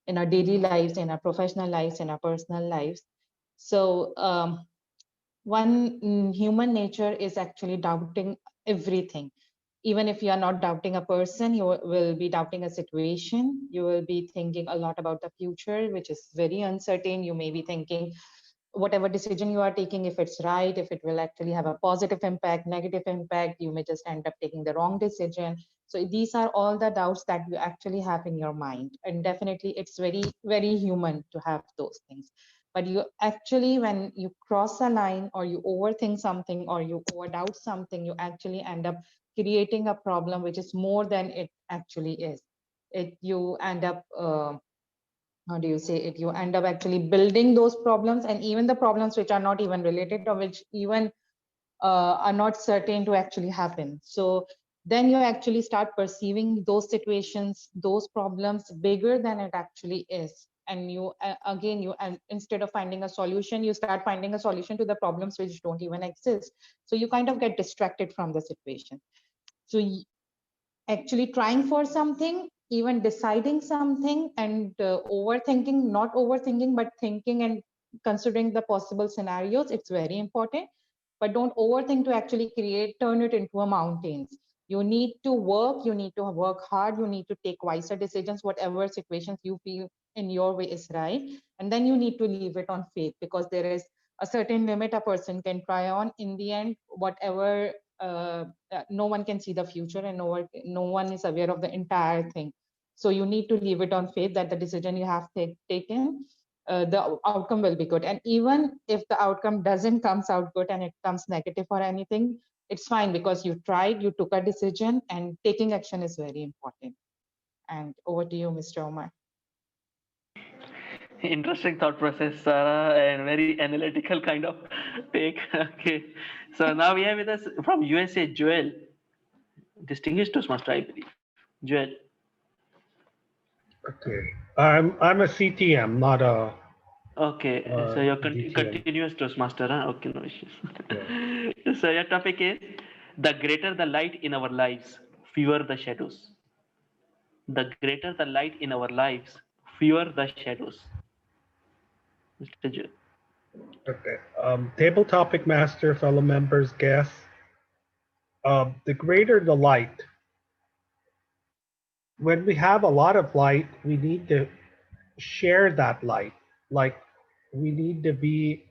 in our daily lives, in our professional lives, in our personal lives. So, human nature is actually doubting everything. Even if you are not doubting a person, you will be doubting a situation. You will be thinking a lot about the future, which is very uncertain. You may be thinking whatever decision you are taking, if it's right, if it will actually have a positive impact, negative impact, you may just end up taking the wrong decision. So these are all the doubts that you actually have in your mind. And definitely it's very, very human to have those things. But you actually, when you cross a line or you overthink something or you overdoubt something, you actually end up creating a problem which is more than it actually is. You end up how do you say it, you end up actually building those problems, and even the problems which are not even related or which even are not certain to actually happen. So then you actually start perceiving those situations, those problems bigger than it actually is. And you again, you and instead of finding a solution, you start finding a solution to the problems which don't even exist. So you kind of get distracted from the situation. So actually trying for something, even deciding something, and overthinking, not overthinking, but thinking and considering the possible scenarios, it's very important. But don't overthink to actually turn it into a mountains. You need to work hard, you need to take wiser decisions, whatever situations you feel in your way is right. And then you need to leave it on faith, because there is a certain limit a person can try on. In the end, whatever, no one can see the future, and no one is aware of the entire thing. So you need to leave it on faith that the decision you have taken, the outcome will be good. And even if the outcome doesn't comes out good and it comes negative or anything, it's fine, because you tried, you took a decision, and taking action is very important. And over to you, Mr. Omar. Interesting thought process, Sarah, and very analytical kind of take. Okay, so now we have with us from USA, Joel, distinguished Toastmaster, I believe. Joel. Okay. I'm a CTM, not a Okay, so you're DTM. continuous Toastmaster, huh? Okay, no issues. Yeah. So your topic is the greater the light in our lives, fewer the shadows. The greater the light in our lives, fewer the shadows. Mr. Joel. Okay. Table topic master, fellow members, guests. The greater the light, when we have a lot of light, we need to share that light. Like we need to be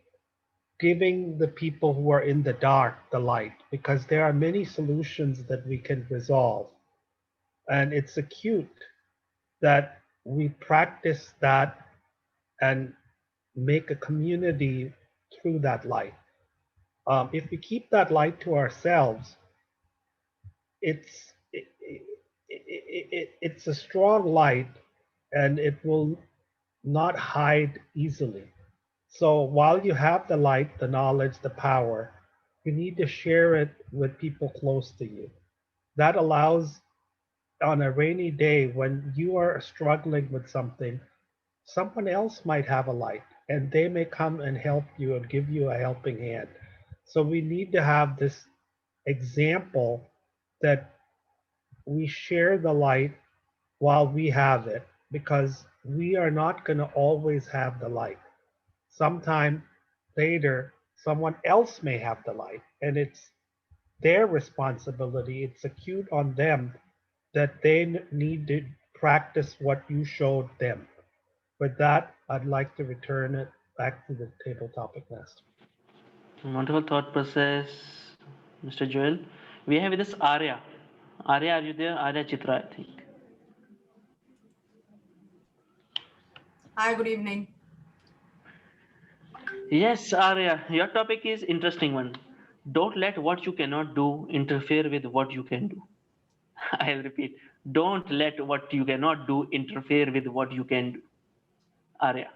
giving the people who are in the dark the light, because there are many solutions that we can resolve. And it's acute that we practice that and make a community through that light. If we keep that light to ourselves, it's it's a strong light, and it will not hide easily. So while you have the light, the knowledge, the power, you need to share it with people close to you. That allows, on a rainy day when you are struggling with something, someone else might have a light and they may come and help you and give you a helping hand. So we need to have this example that we share the light while we have it, because we are not going to always have the light. Sometime later, someone else may have the light, and it's their responsibility. It's acute on them that they need to practice what you showed them. With that, I'd like to return it back to the table topic master. Wonderful thought process, Mr. Joel. We have with us Arya. Arya, are you there? Arya Chitra, I think. Hi, good evening. Yes, Arya, your topic is interesting one. Don't let what you cannot do interfere with what you can do. I'll repeat. Don't let what you cannot do interfere with what you can do. Arya.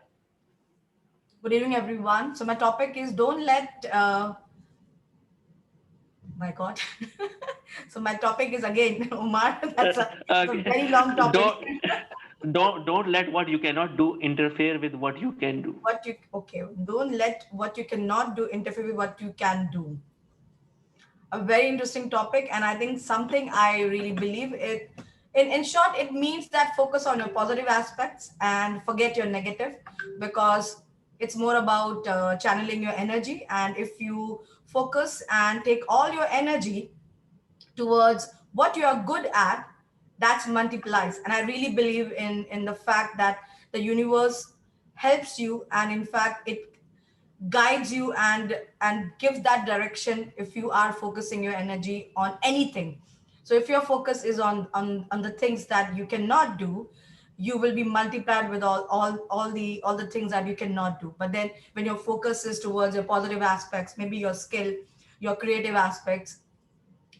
Good evening, everyone. So my topic is don't let, my God. So my topic is again, Umar, that's a very long topic. Don't let what you cannot do interfere with what you can do. Okay, don't let what you cannot do interfere with what you can do. A very interesting topic, and I think something I really believe it. In short, it means that focus on your positive aspects and forget your negative, because it's more about channeling your energy. And if you focus and take all your energy towards what you are good at, that's multiplies. And I really believe in the fact that the universe helps you, and in fact it guides you and gives that direction if you are focusing your energy on anything. So if your focus is on the things that you cannot do, you will be multiplied with all the things that you cannot do. But then when your focus is towards your positive aspects, maybe your skill, your creative aspects,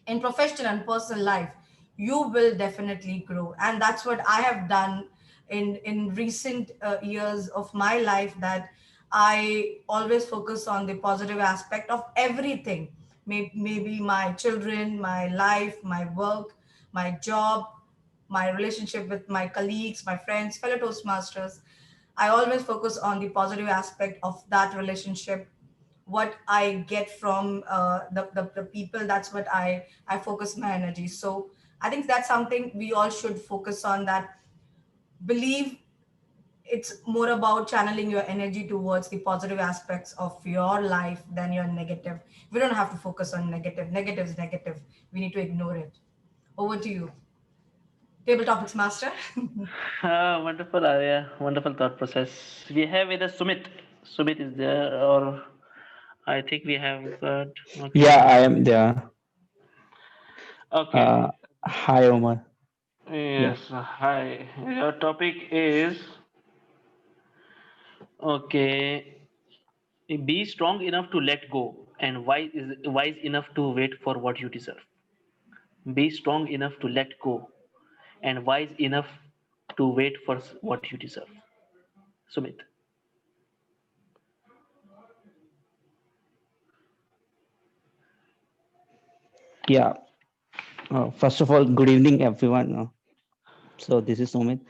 in professional and personal life, you will definitely grow. And that's what I have done in recent years of my life, that I always focus on the positive aspect of everything. Maybe my children, my life, my work, my job, my relationship with my colleagues, my friends, fellow Toastmasters. I always focus on the positive aspect of that relationship, what I get from the people. That's what I focus my energy. So I think that's something we all should focus on, that believe it's more about channeling your energy towards the positive aspects of your life than your negative. We don't have to focus on negative. Negative is negative. We need to ignore it. Over to you. Table topics master. Wonderful, Arya. Wonderful thought process. We have with us Sumit. Sumit is there, or I think we have got. Okay. Yeah, I am there. Okay. Hi, Omar. Yeah. Yes. Hi. Your topic is okay. Be strong enough to let go, and wise enough to wait for what you deserve. Be strong enough to let go, and wise enough to wait for what you deserve. Sumit. Yeah. First of all, good evening, everyone. So this is Sumit.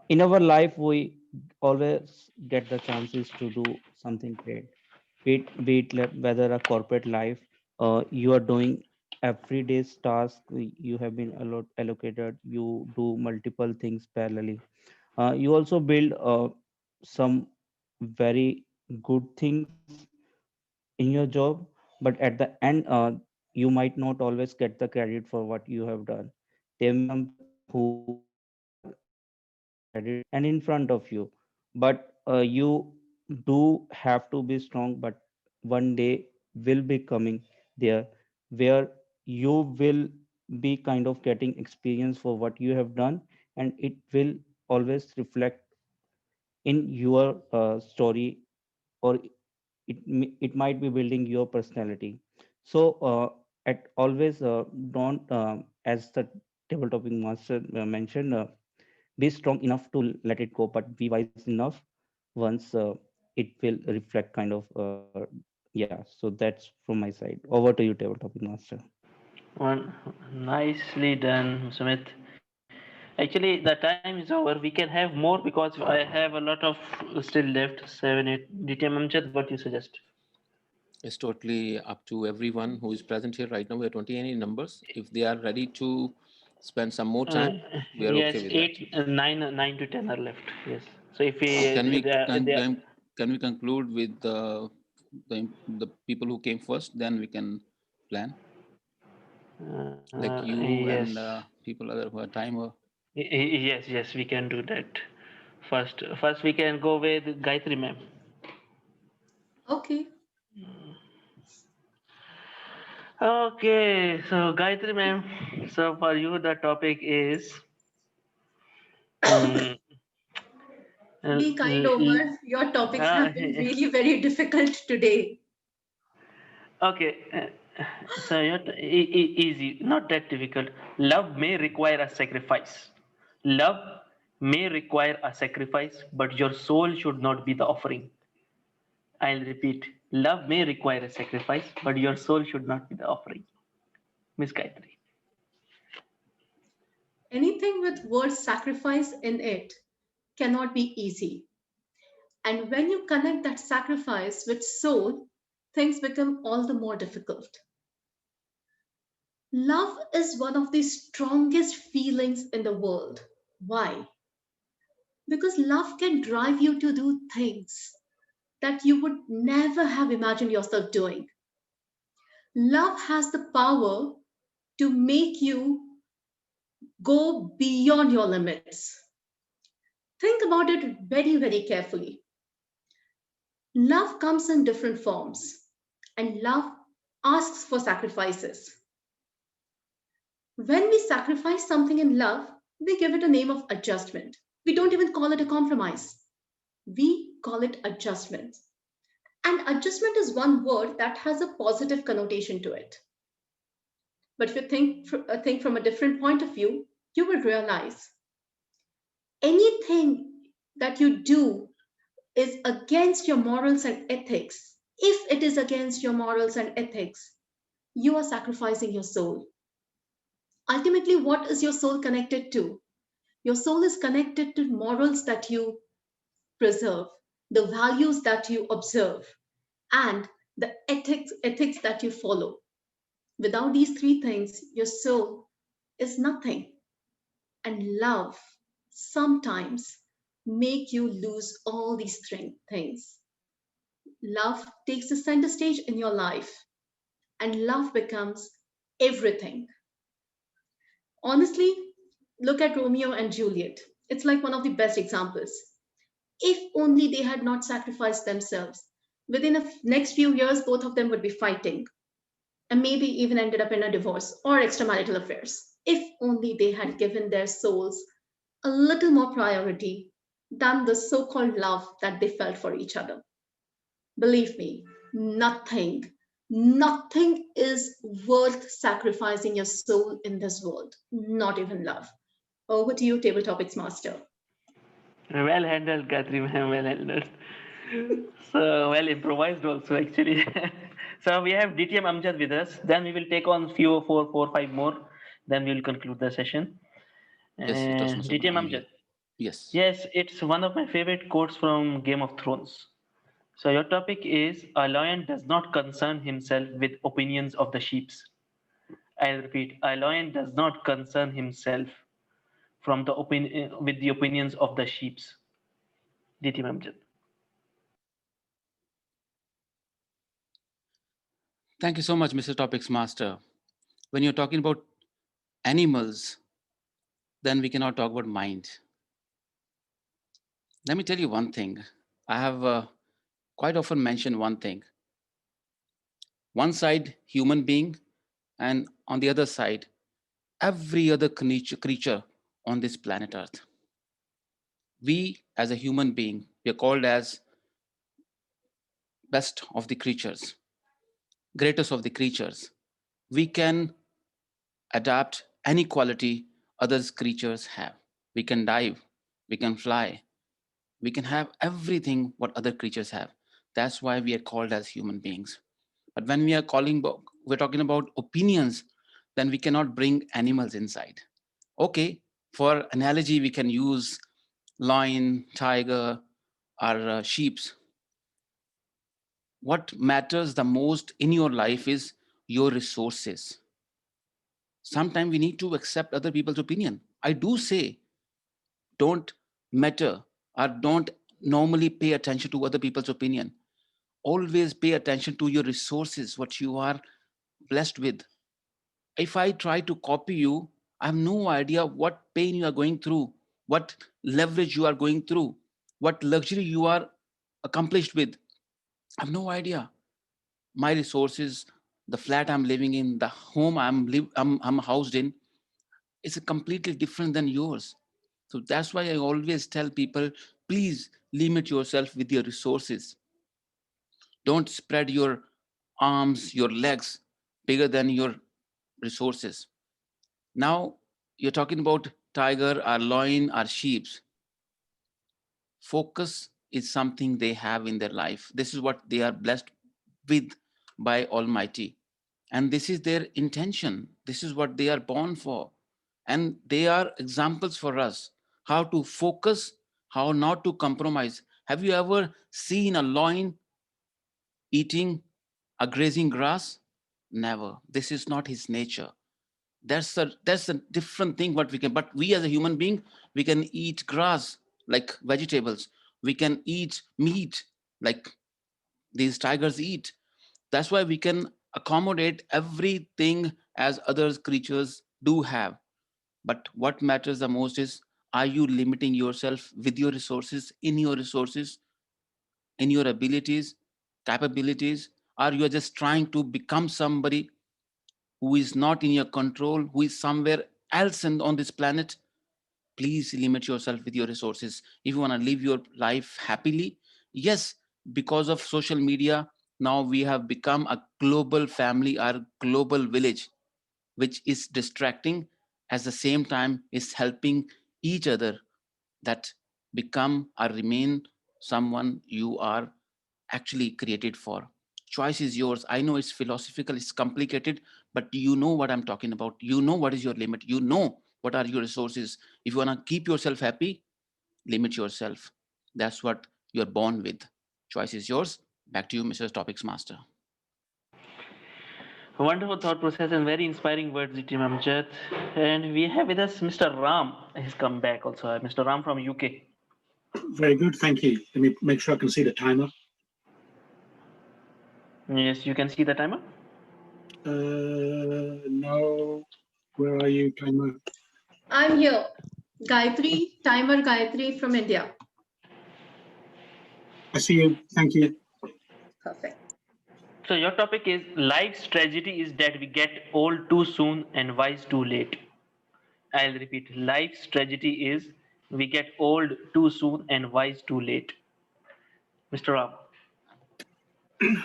In our life, we always get the chances to do something great. Whether a corporate life, you are doing everyday's task, you have been allocated, you do multiple things parallelly. You also build some very good things in your job, but at the end, you might not always get the credit for what you have done. There may be some people who are taking the credit and in front of you, but you do have to be strong. But one day will be coming there where you will be kind of getting experience for what you have done, and it will always reflect in your story, or it might be building your personality. So at always don't as the table topping master mentioned, be strong enough to let it go, but be wise enough once it will reflect kind of yeah. So that's from my side. Over to you, table topping master. One nicely done, Sumit. Actually, the time is over. We can have more because I have a lot of still left. 7, 8. DTM Amjad, what you suggest? It's totally up to everyone who is present here right now. We are 20 any numbers. If they are ready to spend some more Uh, time, we are okay yes, with that. 8, 9, 9 to 10 are left. Yes. So if we Can we they are, can we conclude with the people who came first? Then we can plan. Like you yes, and people other who are timer. yes, we can do that. First we can go with Gayatri ma'am. Okay. Okay, so Gayatri ma'am, so for you the topic is mm, Be kind, l- Omar. l- Your topics uh, have been really very difficult today. okay, so easy, not that difficult. Love may require a sacrifice. Love may require a sacrifice, but your soul should not be the offering. I'll repeat. Love may require a sacrifice, but your soul should not be the offering. Miss Gayatri. Anything with word sacrifice in it cannot be easy. And when you connect that sacrifice with soul, things become all the more difficult. Love is one of the strongest feelings in the world. Why? Because love can drive you to do things that you would never have imagined yourself doing. Love has the power to make you go beyond your limits. Think about it very, very carefully. Love comes in different forms, and love asks for sacrifices. When we sacrifice something in love, we give it a name of adjustment. We don't even call it a compromise. We call it adjustment. And adjustment is one word that has a positive connotation to it. But if you think from a different point of view, you will realize anything that you do is against your morals and ethics. If it is against your morals and ethics, you are sacrificing your soul. Ultimately, what is your soul connected to? Your soul is connected to morals that you preserve, the values that you observe, and the ethics that you follow. Without these three things, your soul is nothing. And love sometimes make you lose all these things. Love takes the center stage in your life, and love becomes everything. Honestly, look at Romeo and Juliet. It's like one of the best examples. If only they had not sacrificed themselves, within the next few years, both of them would be fighting and maybe even ended up in a divorce or extramarital affairs. If only they had given their souls a little more priority than the so called love that they felt for each other. Believe me, nothing is worth sacrificing your soul in this world, not even love. Over to you, Table Topics Master. Well handled, Katri, ma'am, well handled. So well improvised also actually. So we have DTM Amjad with us. Then we will take on few, four, five more. Then we will conclude the session. Yes, it was Mr. DTM I'm here. Amjad. Yes. Yes, it's one of my favorite quotes from Game of Thrones. So your topic is a lion does not concern himself with opinions of the sheeps. I'll repeat, a lion does not concern himself from the with the opinions of the sheeps. DTM Amjad. Thank you so much, Mr. Topics Master. When you're talking about animals, then we cannot talk about mind. Let me tell you one thing. I have quite often mentioned one thing. One side, human being, and on the other side, every other creature on this planet Earth. We, as a human being, we are called as best of the creatures, greatest of the creatures. We can adapt any quality others creatures have. We can dive, we can fly, we can have everything what other creatures have. That's why we are called as human beings. But when we're talking about opinions, then we cannot bring animals inside. Okay, for analogy, we can use lion, tiger, or sheeps. What matters the most in your life is your resources. Sometimes we need to accept other people's opinion. I do say don't matter or don't normally pay attention to other people's opinion. Always pay attention to your resources, what you are blessed with. If I try to copy you, I have no idea what pain you are going through, what leverage you are going through, what luxury you are accomplished with. I have no idea. My resources, the flat I'm living in, the home I'm housed in, is completely different than yours. So that's why I always tell people, please limit yourself with your resources. Don't spread your arms, your legs bigger than your resources. Now you're talking about tiger or lion or sheep. Focus is something they have in their life. This is what they are blessed with by Almighty. And this is their intention. This is what they are born for. And they are examples for us how to focus, how not to compromise. Have you ever seen a lion eating a grazing grass? Never. This is not his nature. That's a different thing what we can, but we as a human being, we can eat grass like vegetables. We can eat meat like these tigers eat. That's why we can accommodate everything as other creatures do have. But what matters the most is, are you limiting yourself with your resources, in your abilities, capabilities, or you are just trying to become somebody who is not in your control, who is somewhere else on this planet? Please limit yourself with your resources. If you want to live your life happily, yes, because of social media, now we have become a global family or global village, which is distracting, at the same time is helping each other, that become or remain someone you are actually created for. Choice is yours. I know it's philosophical, it's complicated, but you know what I'm talking about. You know what is your limit. You know what are your resources. If you want to keep yourself happy, limit yourself. That's what you're born with. Choice is yours. Back to you, Mr. Topics Master. Wonderful thought process and very inspiring words, DTM Amjad. And we have with us Mr. Ram. He's come back also. Mr. Ram from UK. Very good, thank you. Let me make sure I can see the timer. Yes, you can see the timer. No. Where are you, timer? I'm here. Gayatri, timer Gayatri from India. I see you. Thank you. Perfect. So your topic is life's tragedy is that we get old too soon and wise too late. I'll repeat. Life's tragedy is we get old too soon and wise too late. Mr. Ram.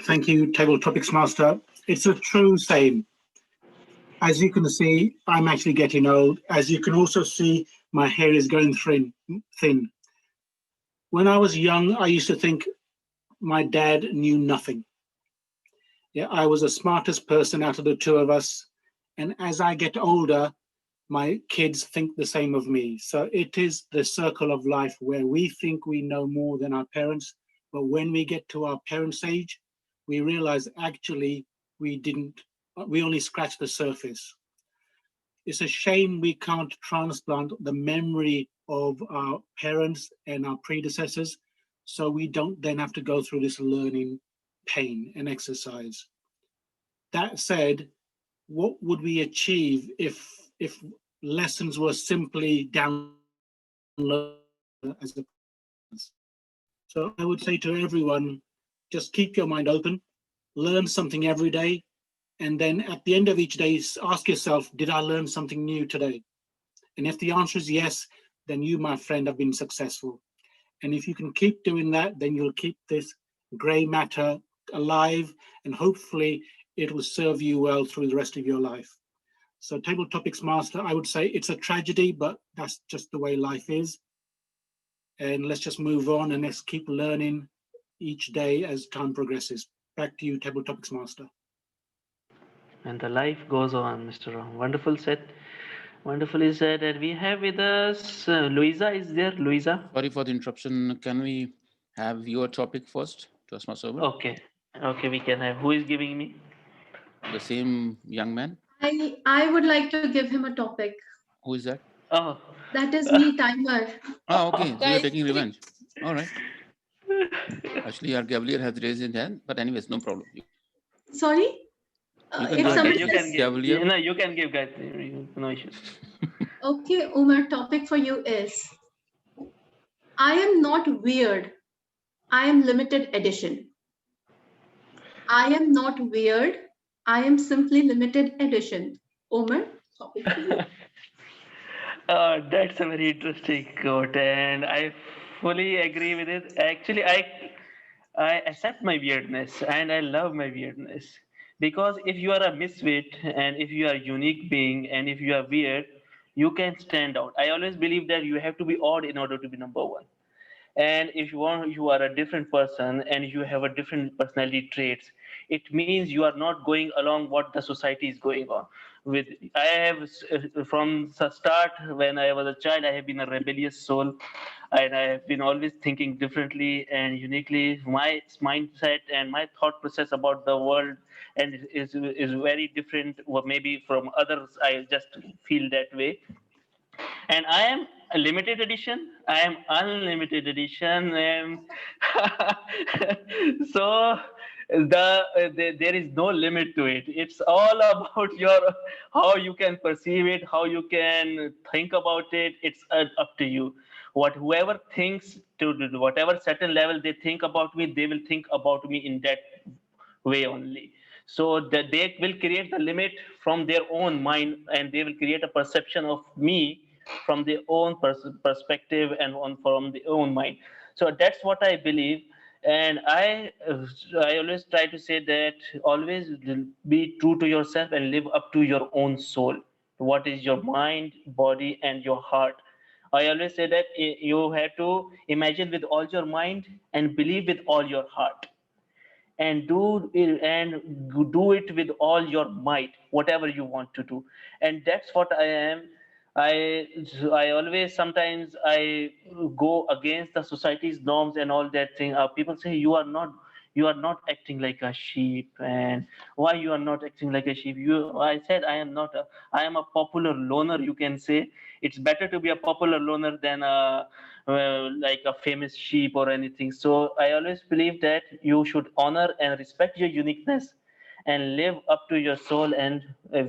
Thank you, Table Topics Master. It's a true saying. As you can see, I'm actually getting old. As you can also see, my hair is going thin. When I was young, I used to think my dad knew nothing. Yeah, I was the smartest person out of the two of us. And as I get older, my kids think the same of me. So it is the circle of life where we think we know more than our parents, but when we get to our parents' age, we realize actually we only scratched the surface. It's a shame we can't transplant the memory of our parents and our predecessors, so we don't then have to go through this learning pain and exercise. That said, what would we achieve if lessons were simply downloaded as a so I would say to everyone, just keep your mind open, learn something every day, and then at the end of each day, ask yourself, did I learn something new today? And if the answer is yes, then you, my friend, have been successful. And if you can keep doing that, then you'll keep this gray matter alive, and hopefully it will serve you well through the rest of your life. So Table Topics Master, I would say it's a tragedy, but that's just the way life is. And let's just move on and let's keep learning each day as time progresses. Back to you, Table Topics Master. And the life goes on, Mr. Ram. Wonderful said. Wonderfully said. And we have with us Louisa. Is there, Louisa? Sorry for the interruption. Can we have your topic first, Tosma Sober? Okay. Okay, we can have. Who is giving me? The same young man. I would like to give him a topic. Who is that? Oh. That is me, timer. Oh, okay. So you're taking revenge. All right. Actually, our Cavalier has raised his hand, but anyways, no problem. Sorry? You can If go ahead. somebody You else... can give. No, you can give, guys. No issues. Okay, Umar, topic for you is, I am not weird. I am limited edition. I am not weird. I am simply limited edition. Umar, topic for you. That's a very interesting quote, and I fully agree with it. Actually, I accept my weirdness, and I love my weirdness, because if you are a misfit, and if you are a unique being, and if you are weird, you can stand out. I always believe that you have to be odd in order to be number one. And if you are a different person and you have a different personality traits, it means you are not going along what the society is going on with. I have from the start, when I was a child, I have been a rebellious soul, and I have been always thinking differently and uniquely. My mindset and my thought process about the world and is very different, or maybe from others. I just feel that way. And I am a limited edition. I am unlimited edition. So there is no limit to it. It's all about your how you can perceive it, how you can think about it. It's up to you. Whoever thinks to whatever certain level they think about me, they will think about me in that way only. So that they will create the limit from their own mind, and they will create a perception of me from their own perspective and from their own mind. So that's what I believe. And I always try to say that always be true to yourself and live up to your own soul. What is your mind, body, and your heart? I always say that you have to imagine with all your mind and believe with all your heart, and do it with all your might, whatever you want to do. And that's what I am. I always, sometimes I go against the society's norms and all that thing. People say you are not acting like a sheep, and why you are not acting like a sheep? I said I am a popular loner, you can say. It's better to be a popular loner than like a famous sheep or anything. So I always believe that you should honor and respect your uniqueness, and live up to your soul, and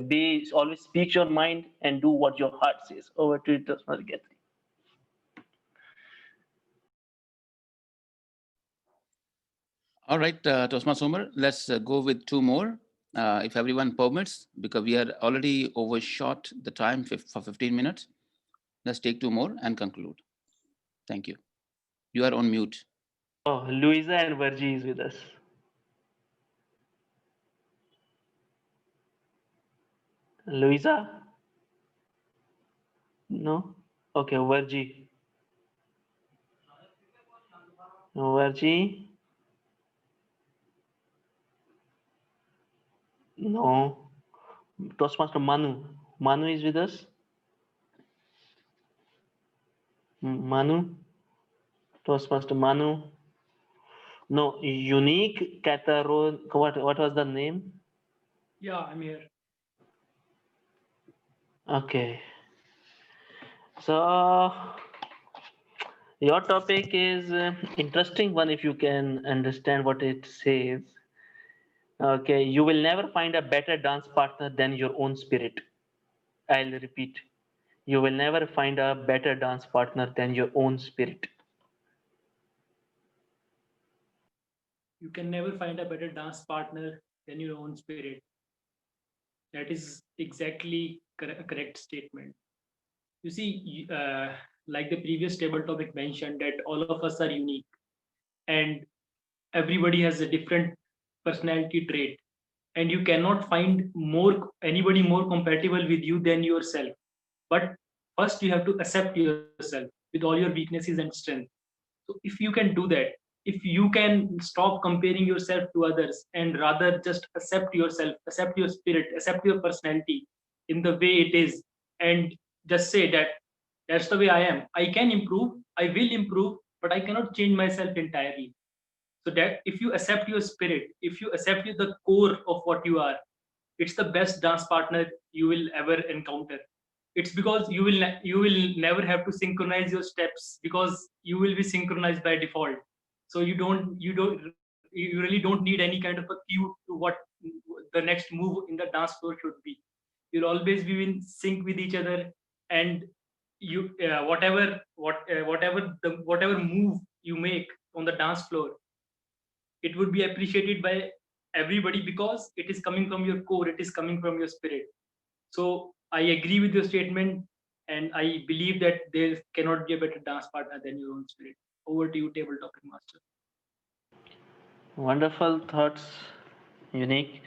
be always speak your mind and do what your heart says. Over to you, Toastmaster Gayatri. All right, Toastmaster Somer, let's go with two more, if everyone permits, because we are already overshot the time for 15 minutes. Let's take two more and conclude. Thank you. You are on mute. Oh, Louisa and Virgie is with us. Louisa? No? Okay, Virgie. Virgie? No. Toastmaster Manu. Manu is with us? Manu? Toastmaster Manu? No, Unique Cataro. What was the name? Yeah, I'm here. Okay. So your topic is interesting one if you can understand what it says. Okay, you will never find a better dance partner than your own spirit. I'll repeat. You will never find a better dance partner than your own spirit. You can never find a better dance partner than your own spirit. That is exactly a correct statement. You see, like the previous table topic mentioned, that all of us are unique and everybody has a different personality trait, and you cannot find anybody more compatible with you than yourself. But first, you have to accept yourself with all your weaknesses and strengths. So if you can do that, if you can stop comparing yourself to others and rather just accept yourself, accept your spirit, accept your personality in the way it is, and just say that that's the way I am. I can improve, I will improve, but I cannot change myself entirely. So that if you accept your spirit, if you accept the core of what you are, it's the best dance partner you will ever encounter. It's because you will never have to synchronize your steps because you will be synchronized by default. So you really don't need any kind of a cue to what the next move in the dance floor should be. You'll always be in sync with each other, and you whatever move you make on the dance floor, it would be appreciated by everybody because it is coming from your core, it is coming from your spirit. So I agree with your statement, and I believe that there cannot be a better dance partner than your own spirit. Over to you, table topic master. Wonderful thoughts, Unique.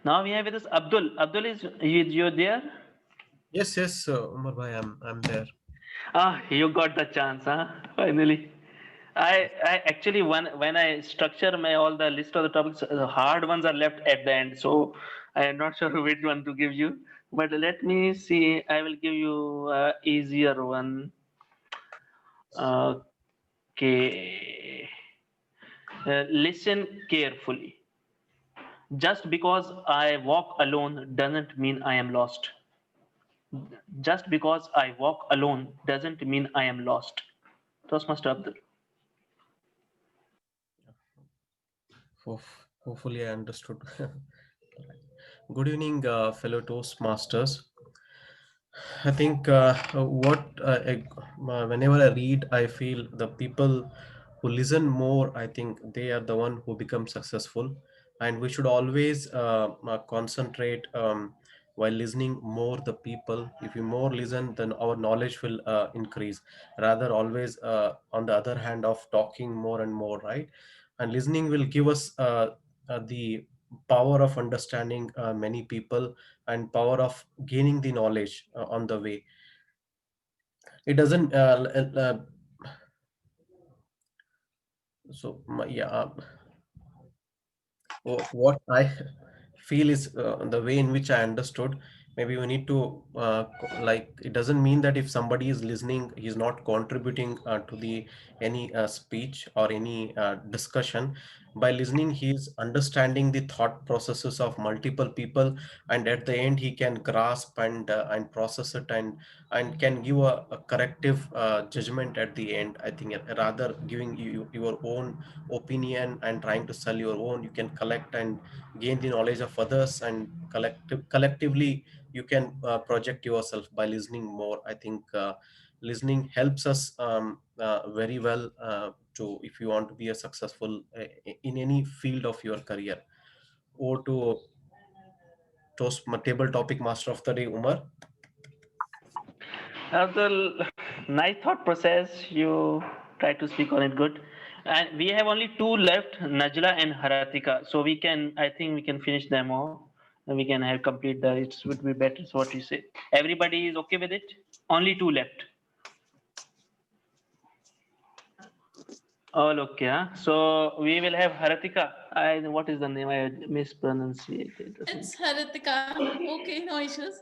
Now we have with us Abdul. Abdul, is you there? Yes, yes, Umar bhai, I'm there. Ah, you got the chance, huh? Finally. I actually when I structure my all the list of the topics, the hard ones are left at the end. So I am not sure which one to give you. But let me see. I will give you easier one. Okay. Listen carefully. Just because I walk alone doesn't mean I am lost. Just because I walk alone doesn't mean I am lost. Toastmaster Abdul. Hopefully, I understood. Good evening, fellow Toastmasters. I think whenever I read, I feel the people who listen more, I think they are the one who become successful, and we should always concentrate while listening more the people. If we more listen, then our knowledge will increase. Rather, always on the other hand of talking more and more, right? And listening will give us the power of understanding many people and power of gaining the knowledge on the way. It doesn't so yeah what I feel is the way in which I understood. Maybe we need to like, it doesn't mean that if somebody is listening, he's not contributing to the any speech or any discussion. By listening, he is understanding the thought processes of multiple people, and at the end he can grasp and process it, and can give a corrective judgment at the end. I think rather giving you your own opinion and trying to sell your own, you can collect and gain the knowledge of others, and collectively you can project yourself by listening more. I think listening helps us very well to, if you want to be a successful in any field of your career. Or to table topic master of the day, Umar. Nice thought process. You try to speak on it good. And we have only two left, Najla and Haratika. So we can, I think we can finish them all. And we can have complete the, it would be better. So what you say? Everybody is okay with it? Only two left. All okay. Huh? So we will have Haratika. What is the name? I mispronunciated. It's Haritika. Okay, no issues.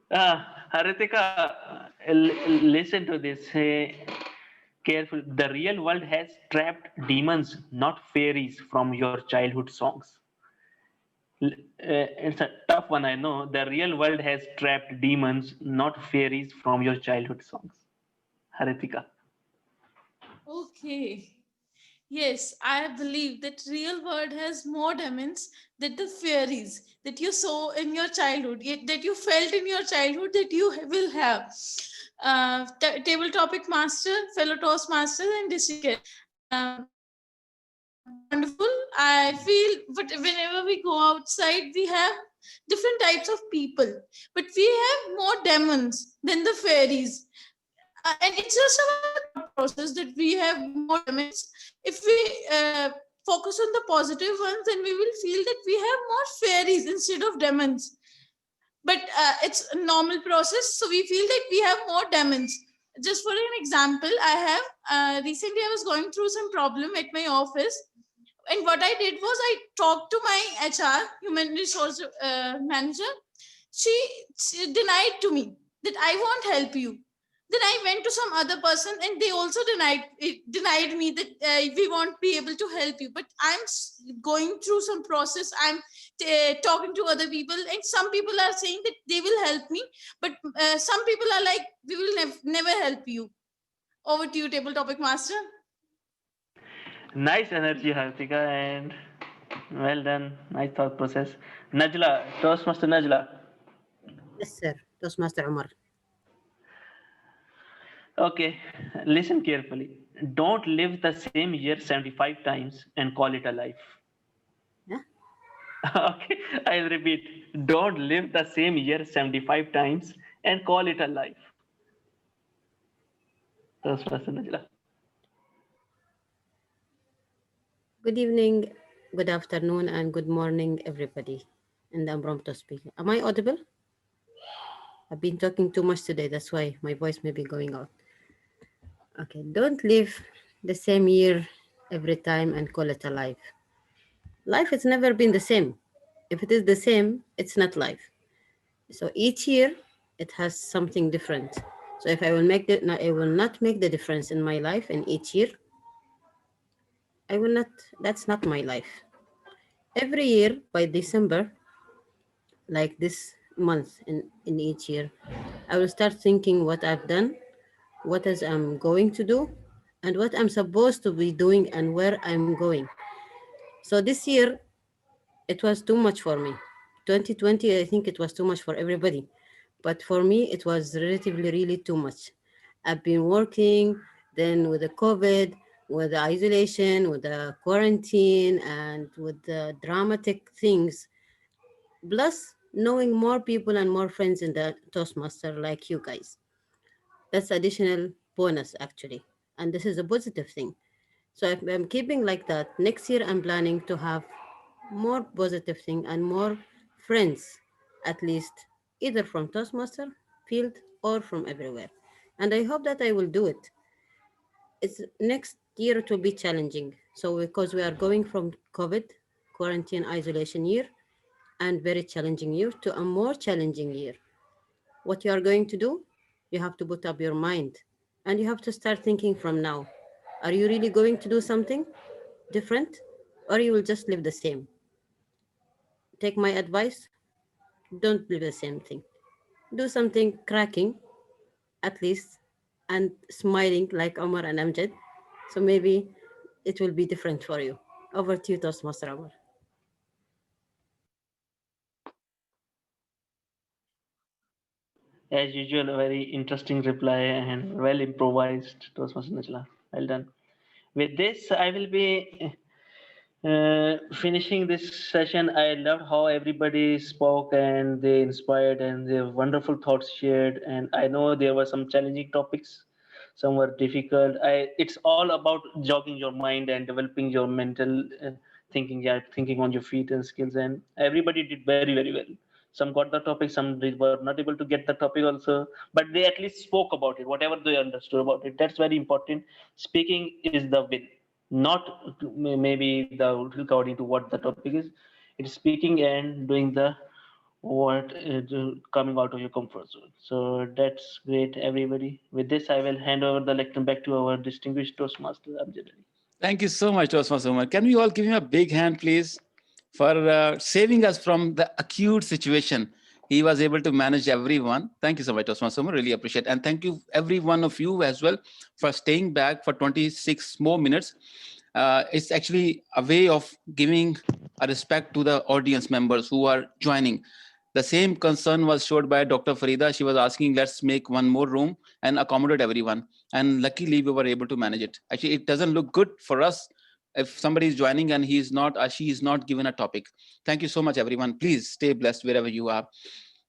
Haritika, listen to this. Careful. The real world has trapped demons, not fairies, from your childhood songs. It's a tough one, I know. The real world has trapped demons, not fairies, from your childhood songs. Haritika. Okay. Yes, I believe that real world has more demons than the fairies that you saw in your childhood, yet that you felt in your childhood that you will have. Table topic master, fellow toastmasters, and district guest. Wonderful. I feel, but whenever we go outside, we have different types of people, but we have more demons than the fairies. And it's just our thought process that we have more demons. If we focus on the positive ones, then we will feel that we have more fairies instead of demons. But it's a normal process, so we feel that we have more demons. Just for an example, I have recently I was going through some problem at my office, and what I did was I talked to my HR, human resource manager. She denied to me that I won't help you. Then I went to some other person, and they also denied me that we won't be able to help you. But I'm going through some process. I'm talking to other people, and some people are saying that they will help me, but some people are like, we will never help you. Over to you, table topic master. Nice energy, Hartika, and well done. Nice thought process. Najla, Toastmaster Najla. Yes, sir. Toastmaster Umar. Okay, listen carefully. Don't live the same year 75 times and call it a life. Yeah? Okay, I'll repeat. Don't live the same year 75 times and call it a life. Toastmaster Najla. Good evening, good afternoon, and good morning, everybody. And I'm Impromptu Speaking. Am I audible? I've been talking too much today. That's why my voice may be going out. Okay, don't live the same year every time and call it a life. Life has never been the same. If it is the same, it's not life. So each year, it has something different. So if I will make it, I will not make the difference in my life in each year. I will not. That's not my life. Every year by December, like this month in each year, I will start thinking what I've done, what is I'm going to do, and what I'm supposed to be doing and where I'm going. So this year, it was too much for me. 2020, I think it was too much for everybody. But for me, it was relatively really too much. I've been working, then with the COVID, with the isolation, with the quarantine, and with the dramatic things, plus knowing more people and more friends in the Toastmaster like you guys. That's additional bonus actually. And this is a positive thing. So if I'm keeping like that, next year I'm planning to have more positive thing and more friends, at least either from Toastmaster field or from everywhere. And I hope that I will do it. It's next year it will be challenging. So because we are going from COVID, quarantine isolation year, and very challenging year to a more challenging year. What you are going to do, you have to put up your mind and you have to start thinking from now. Are you really going to do something? different, or you will just live the same. Take my advice, don't live the same thing. Do something cracking, at least, and smiling like Omar and Amjad. So maybe it will be different for you. Over to you, Toastmaster Omar. As usual, a very interesting reply and well improvised. Toastmaster Najla. Well done. With this, I will be finishing this session. I loved how everybody spoke and they inspired and their wonderful thoughts shared. And I know there were some challenging topics, some were difficult. It's all about jogging your mind and developing your mental thinking, yeah, thinking on your feet and skills. And everybody did very, very well. Some got the topic, some were not able to get the topic also, but they at least spoke about it, whatever they understood about it. That's very important. Speaking is the win, not maybe the according to what the topic is. It's speaking and doing the what coming out of your comfort zone. So that's great, everybody. With this, I will hand over the lecture back to our distinguished Toastmaster Amjad. Thank you so much, Toastmaster Umar. Can we all give him a big hand, please, for saving us from the acute situation? He was able to manage everyone. Thank you so much, Toastmaster Umar. Really appreciate it. And thank you, every one of you as well, for staying back for 26 more minutes. It's actually a way of giving a respect to the audience members who are joining. The same concern was showed by Dr. Farida. She was asking, let's make one more room and accommodate everyone. And luckily, we were able to manage it. Actually, it doesn't look good for us if somebody is joining and he is not, or she is not given a topic. Thank you so much, everyone. Please stay blessed wherever you are.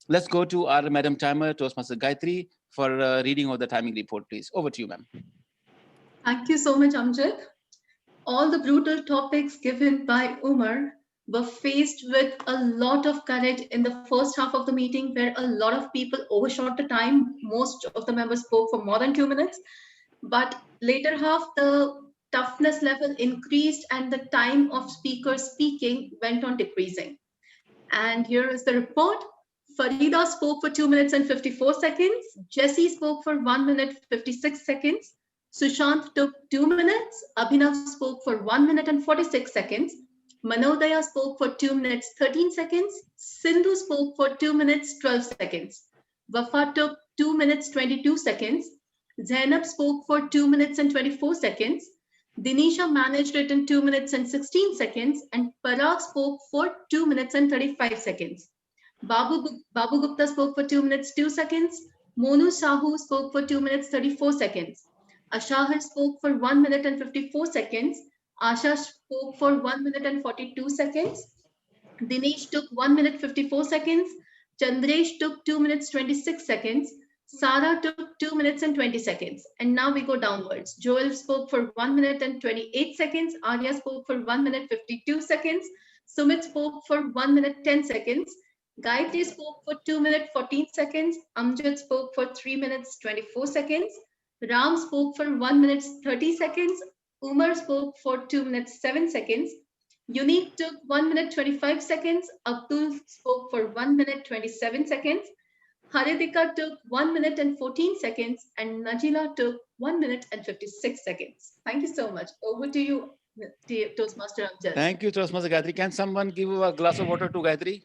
Let's go to our Madam Timer, Toastmaster Gayatri, for reading of the timing report, please. Over to you, ma'am. Thank you so much, Amjad. All the brutal topics given by Umar were faced with a lot of courage in the first half of the meeting, where a lot of people overshot the time. Most of the members spoke for more than 2 minutes. But later half, the toughness level increased and the time of speakers speaking went on decreasing. And here is the report. Farida spoke for 2 minutes and 54 seconds. Jessie spoke for 1 minute 56 seconds. Sushant took 2 minutes. Abhinav spoke for 1 minute and 46 seconds. Manodaya spoke for 2 minutes 13 seconds. Sindhu spoke for 2 minutes 12 seconds. Wafa took 2 minutes 22 seconds. Zainab spoke for 2 minutes and 24 seconds. Dinisha managed it in 2 minutes and 16 seconds, and Parag spoke for 2 minutes and 35 seconds. Babu Gupta spoke for 2 minutes 2 seconds. Monu Sahu spoke for 2 minutes 34 seconds. Ashahar spoke for 1 minute and 54 seconds. Asha spoke for 1 minute and 42 seconds. Dinesh took 1 minute 54 seconds. Chandresh took 2 minutes 26 seconds. Sara took 2 minutes and 20 seconds. And now we go downwards. Joel spoke for 1 minute and 28 seconds. Arya spoke for 1 minute 52 seconds. Sumit spoke for 1 minute 10 seconds. Gayatri spoke for 2 minutes 14 seconds. Amjad spoke for 3 minutes 24 seconds. Ram spoke for 1 minute 30 seconds. Umar spoke for 2 minutes 7 seconds. Unique took 1 minute 25 seconds. Abdul spoke for 1 minute 27 seconds. Haridika took 1 minute and 14 seconds. And Najila took 1 minute and 56 seconds. Thank you so much. Over to you, Toastmaster Amjad. Thank you, Toastmaster Gayatri. Can someone give a glass of water to Gayatri?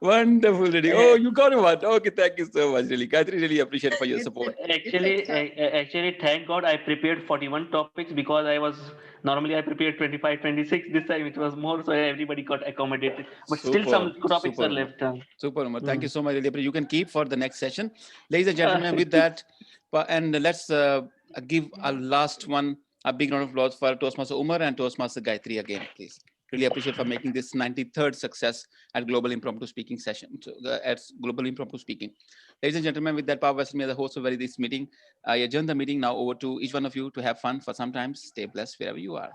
Wonderful reading. Oh, you got one. Okay, thank you so much. Really, Gayatri, really appreciate for your support. Actually, thank God I prepared 41 topics, because I was normally I prepared 25, 26. This time it was more, so everybody got accommodated. But still some topics super, are left. Super, Umar. Thank you so much. Really appreciate. You can keep for the next session, ladies and gentlemen. With that, and let's give a last one, a big round of applause for Toastmaster Umar and Toastmaster Gayatri again, please. Really appreciate for making this 93rd success at Global Impromptu Speaking session, at Global Impromptu Speaking. Ladies and gentlemen, with that, Power Western, me, the host of this meeting, I adjourn the meeting now over to each one of you to have fun for some time. Stay blessed wherever you are.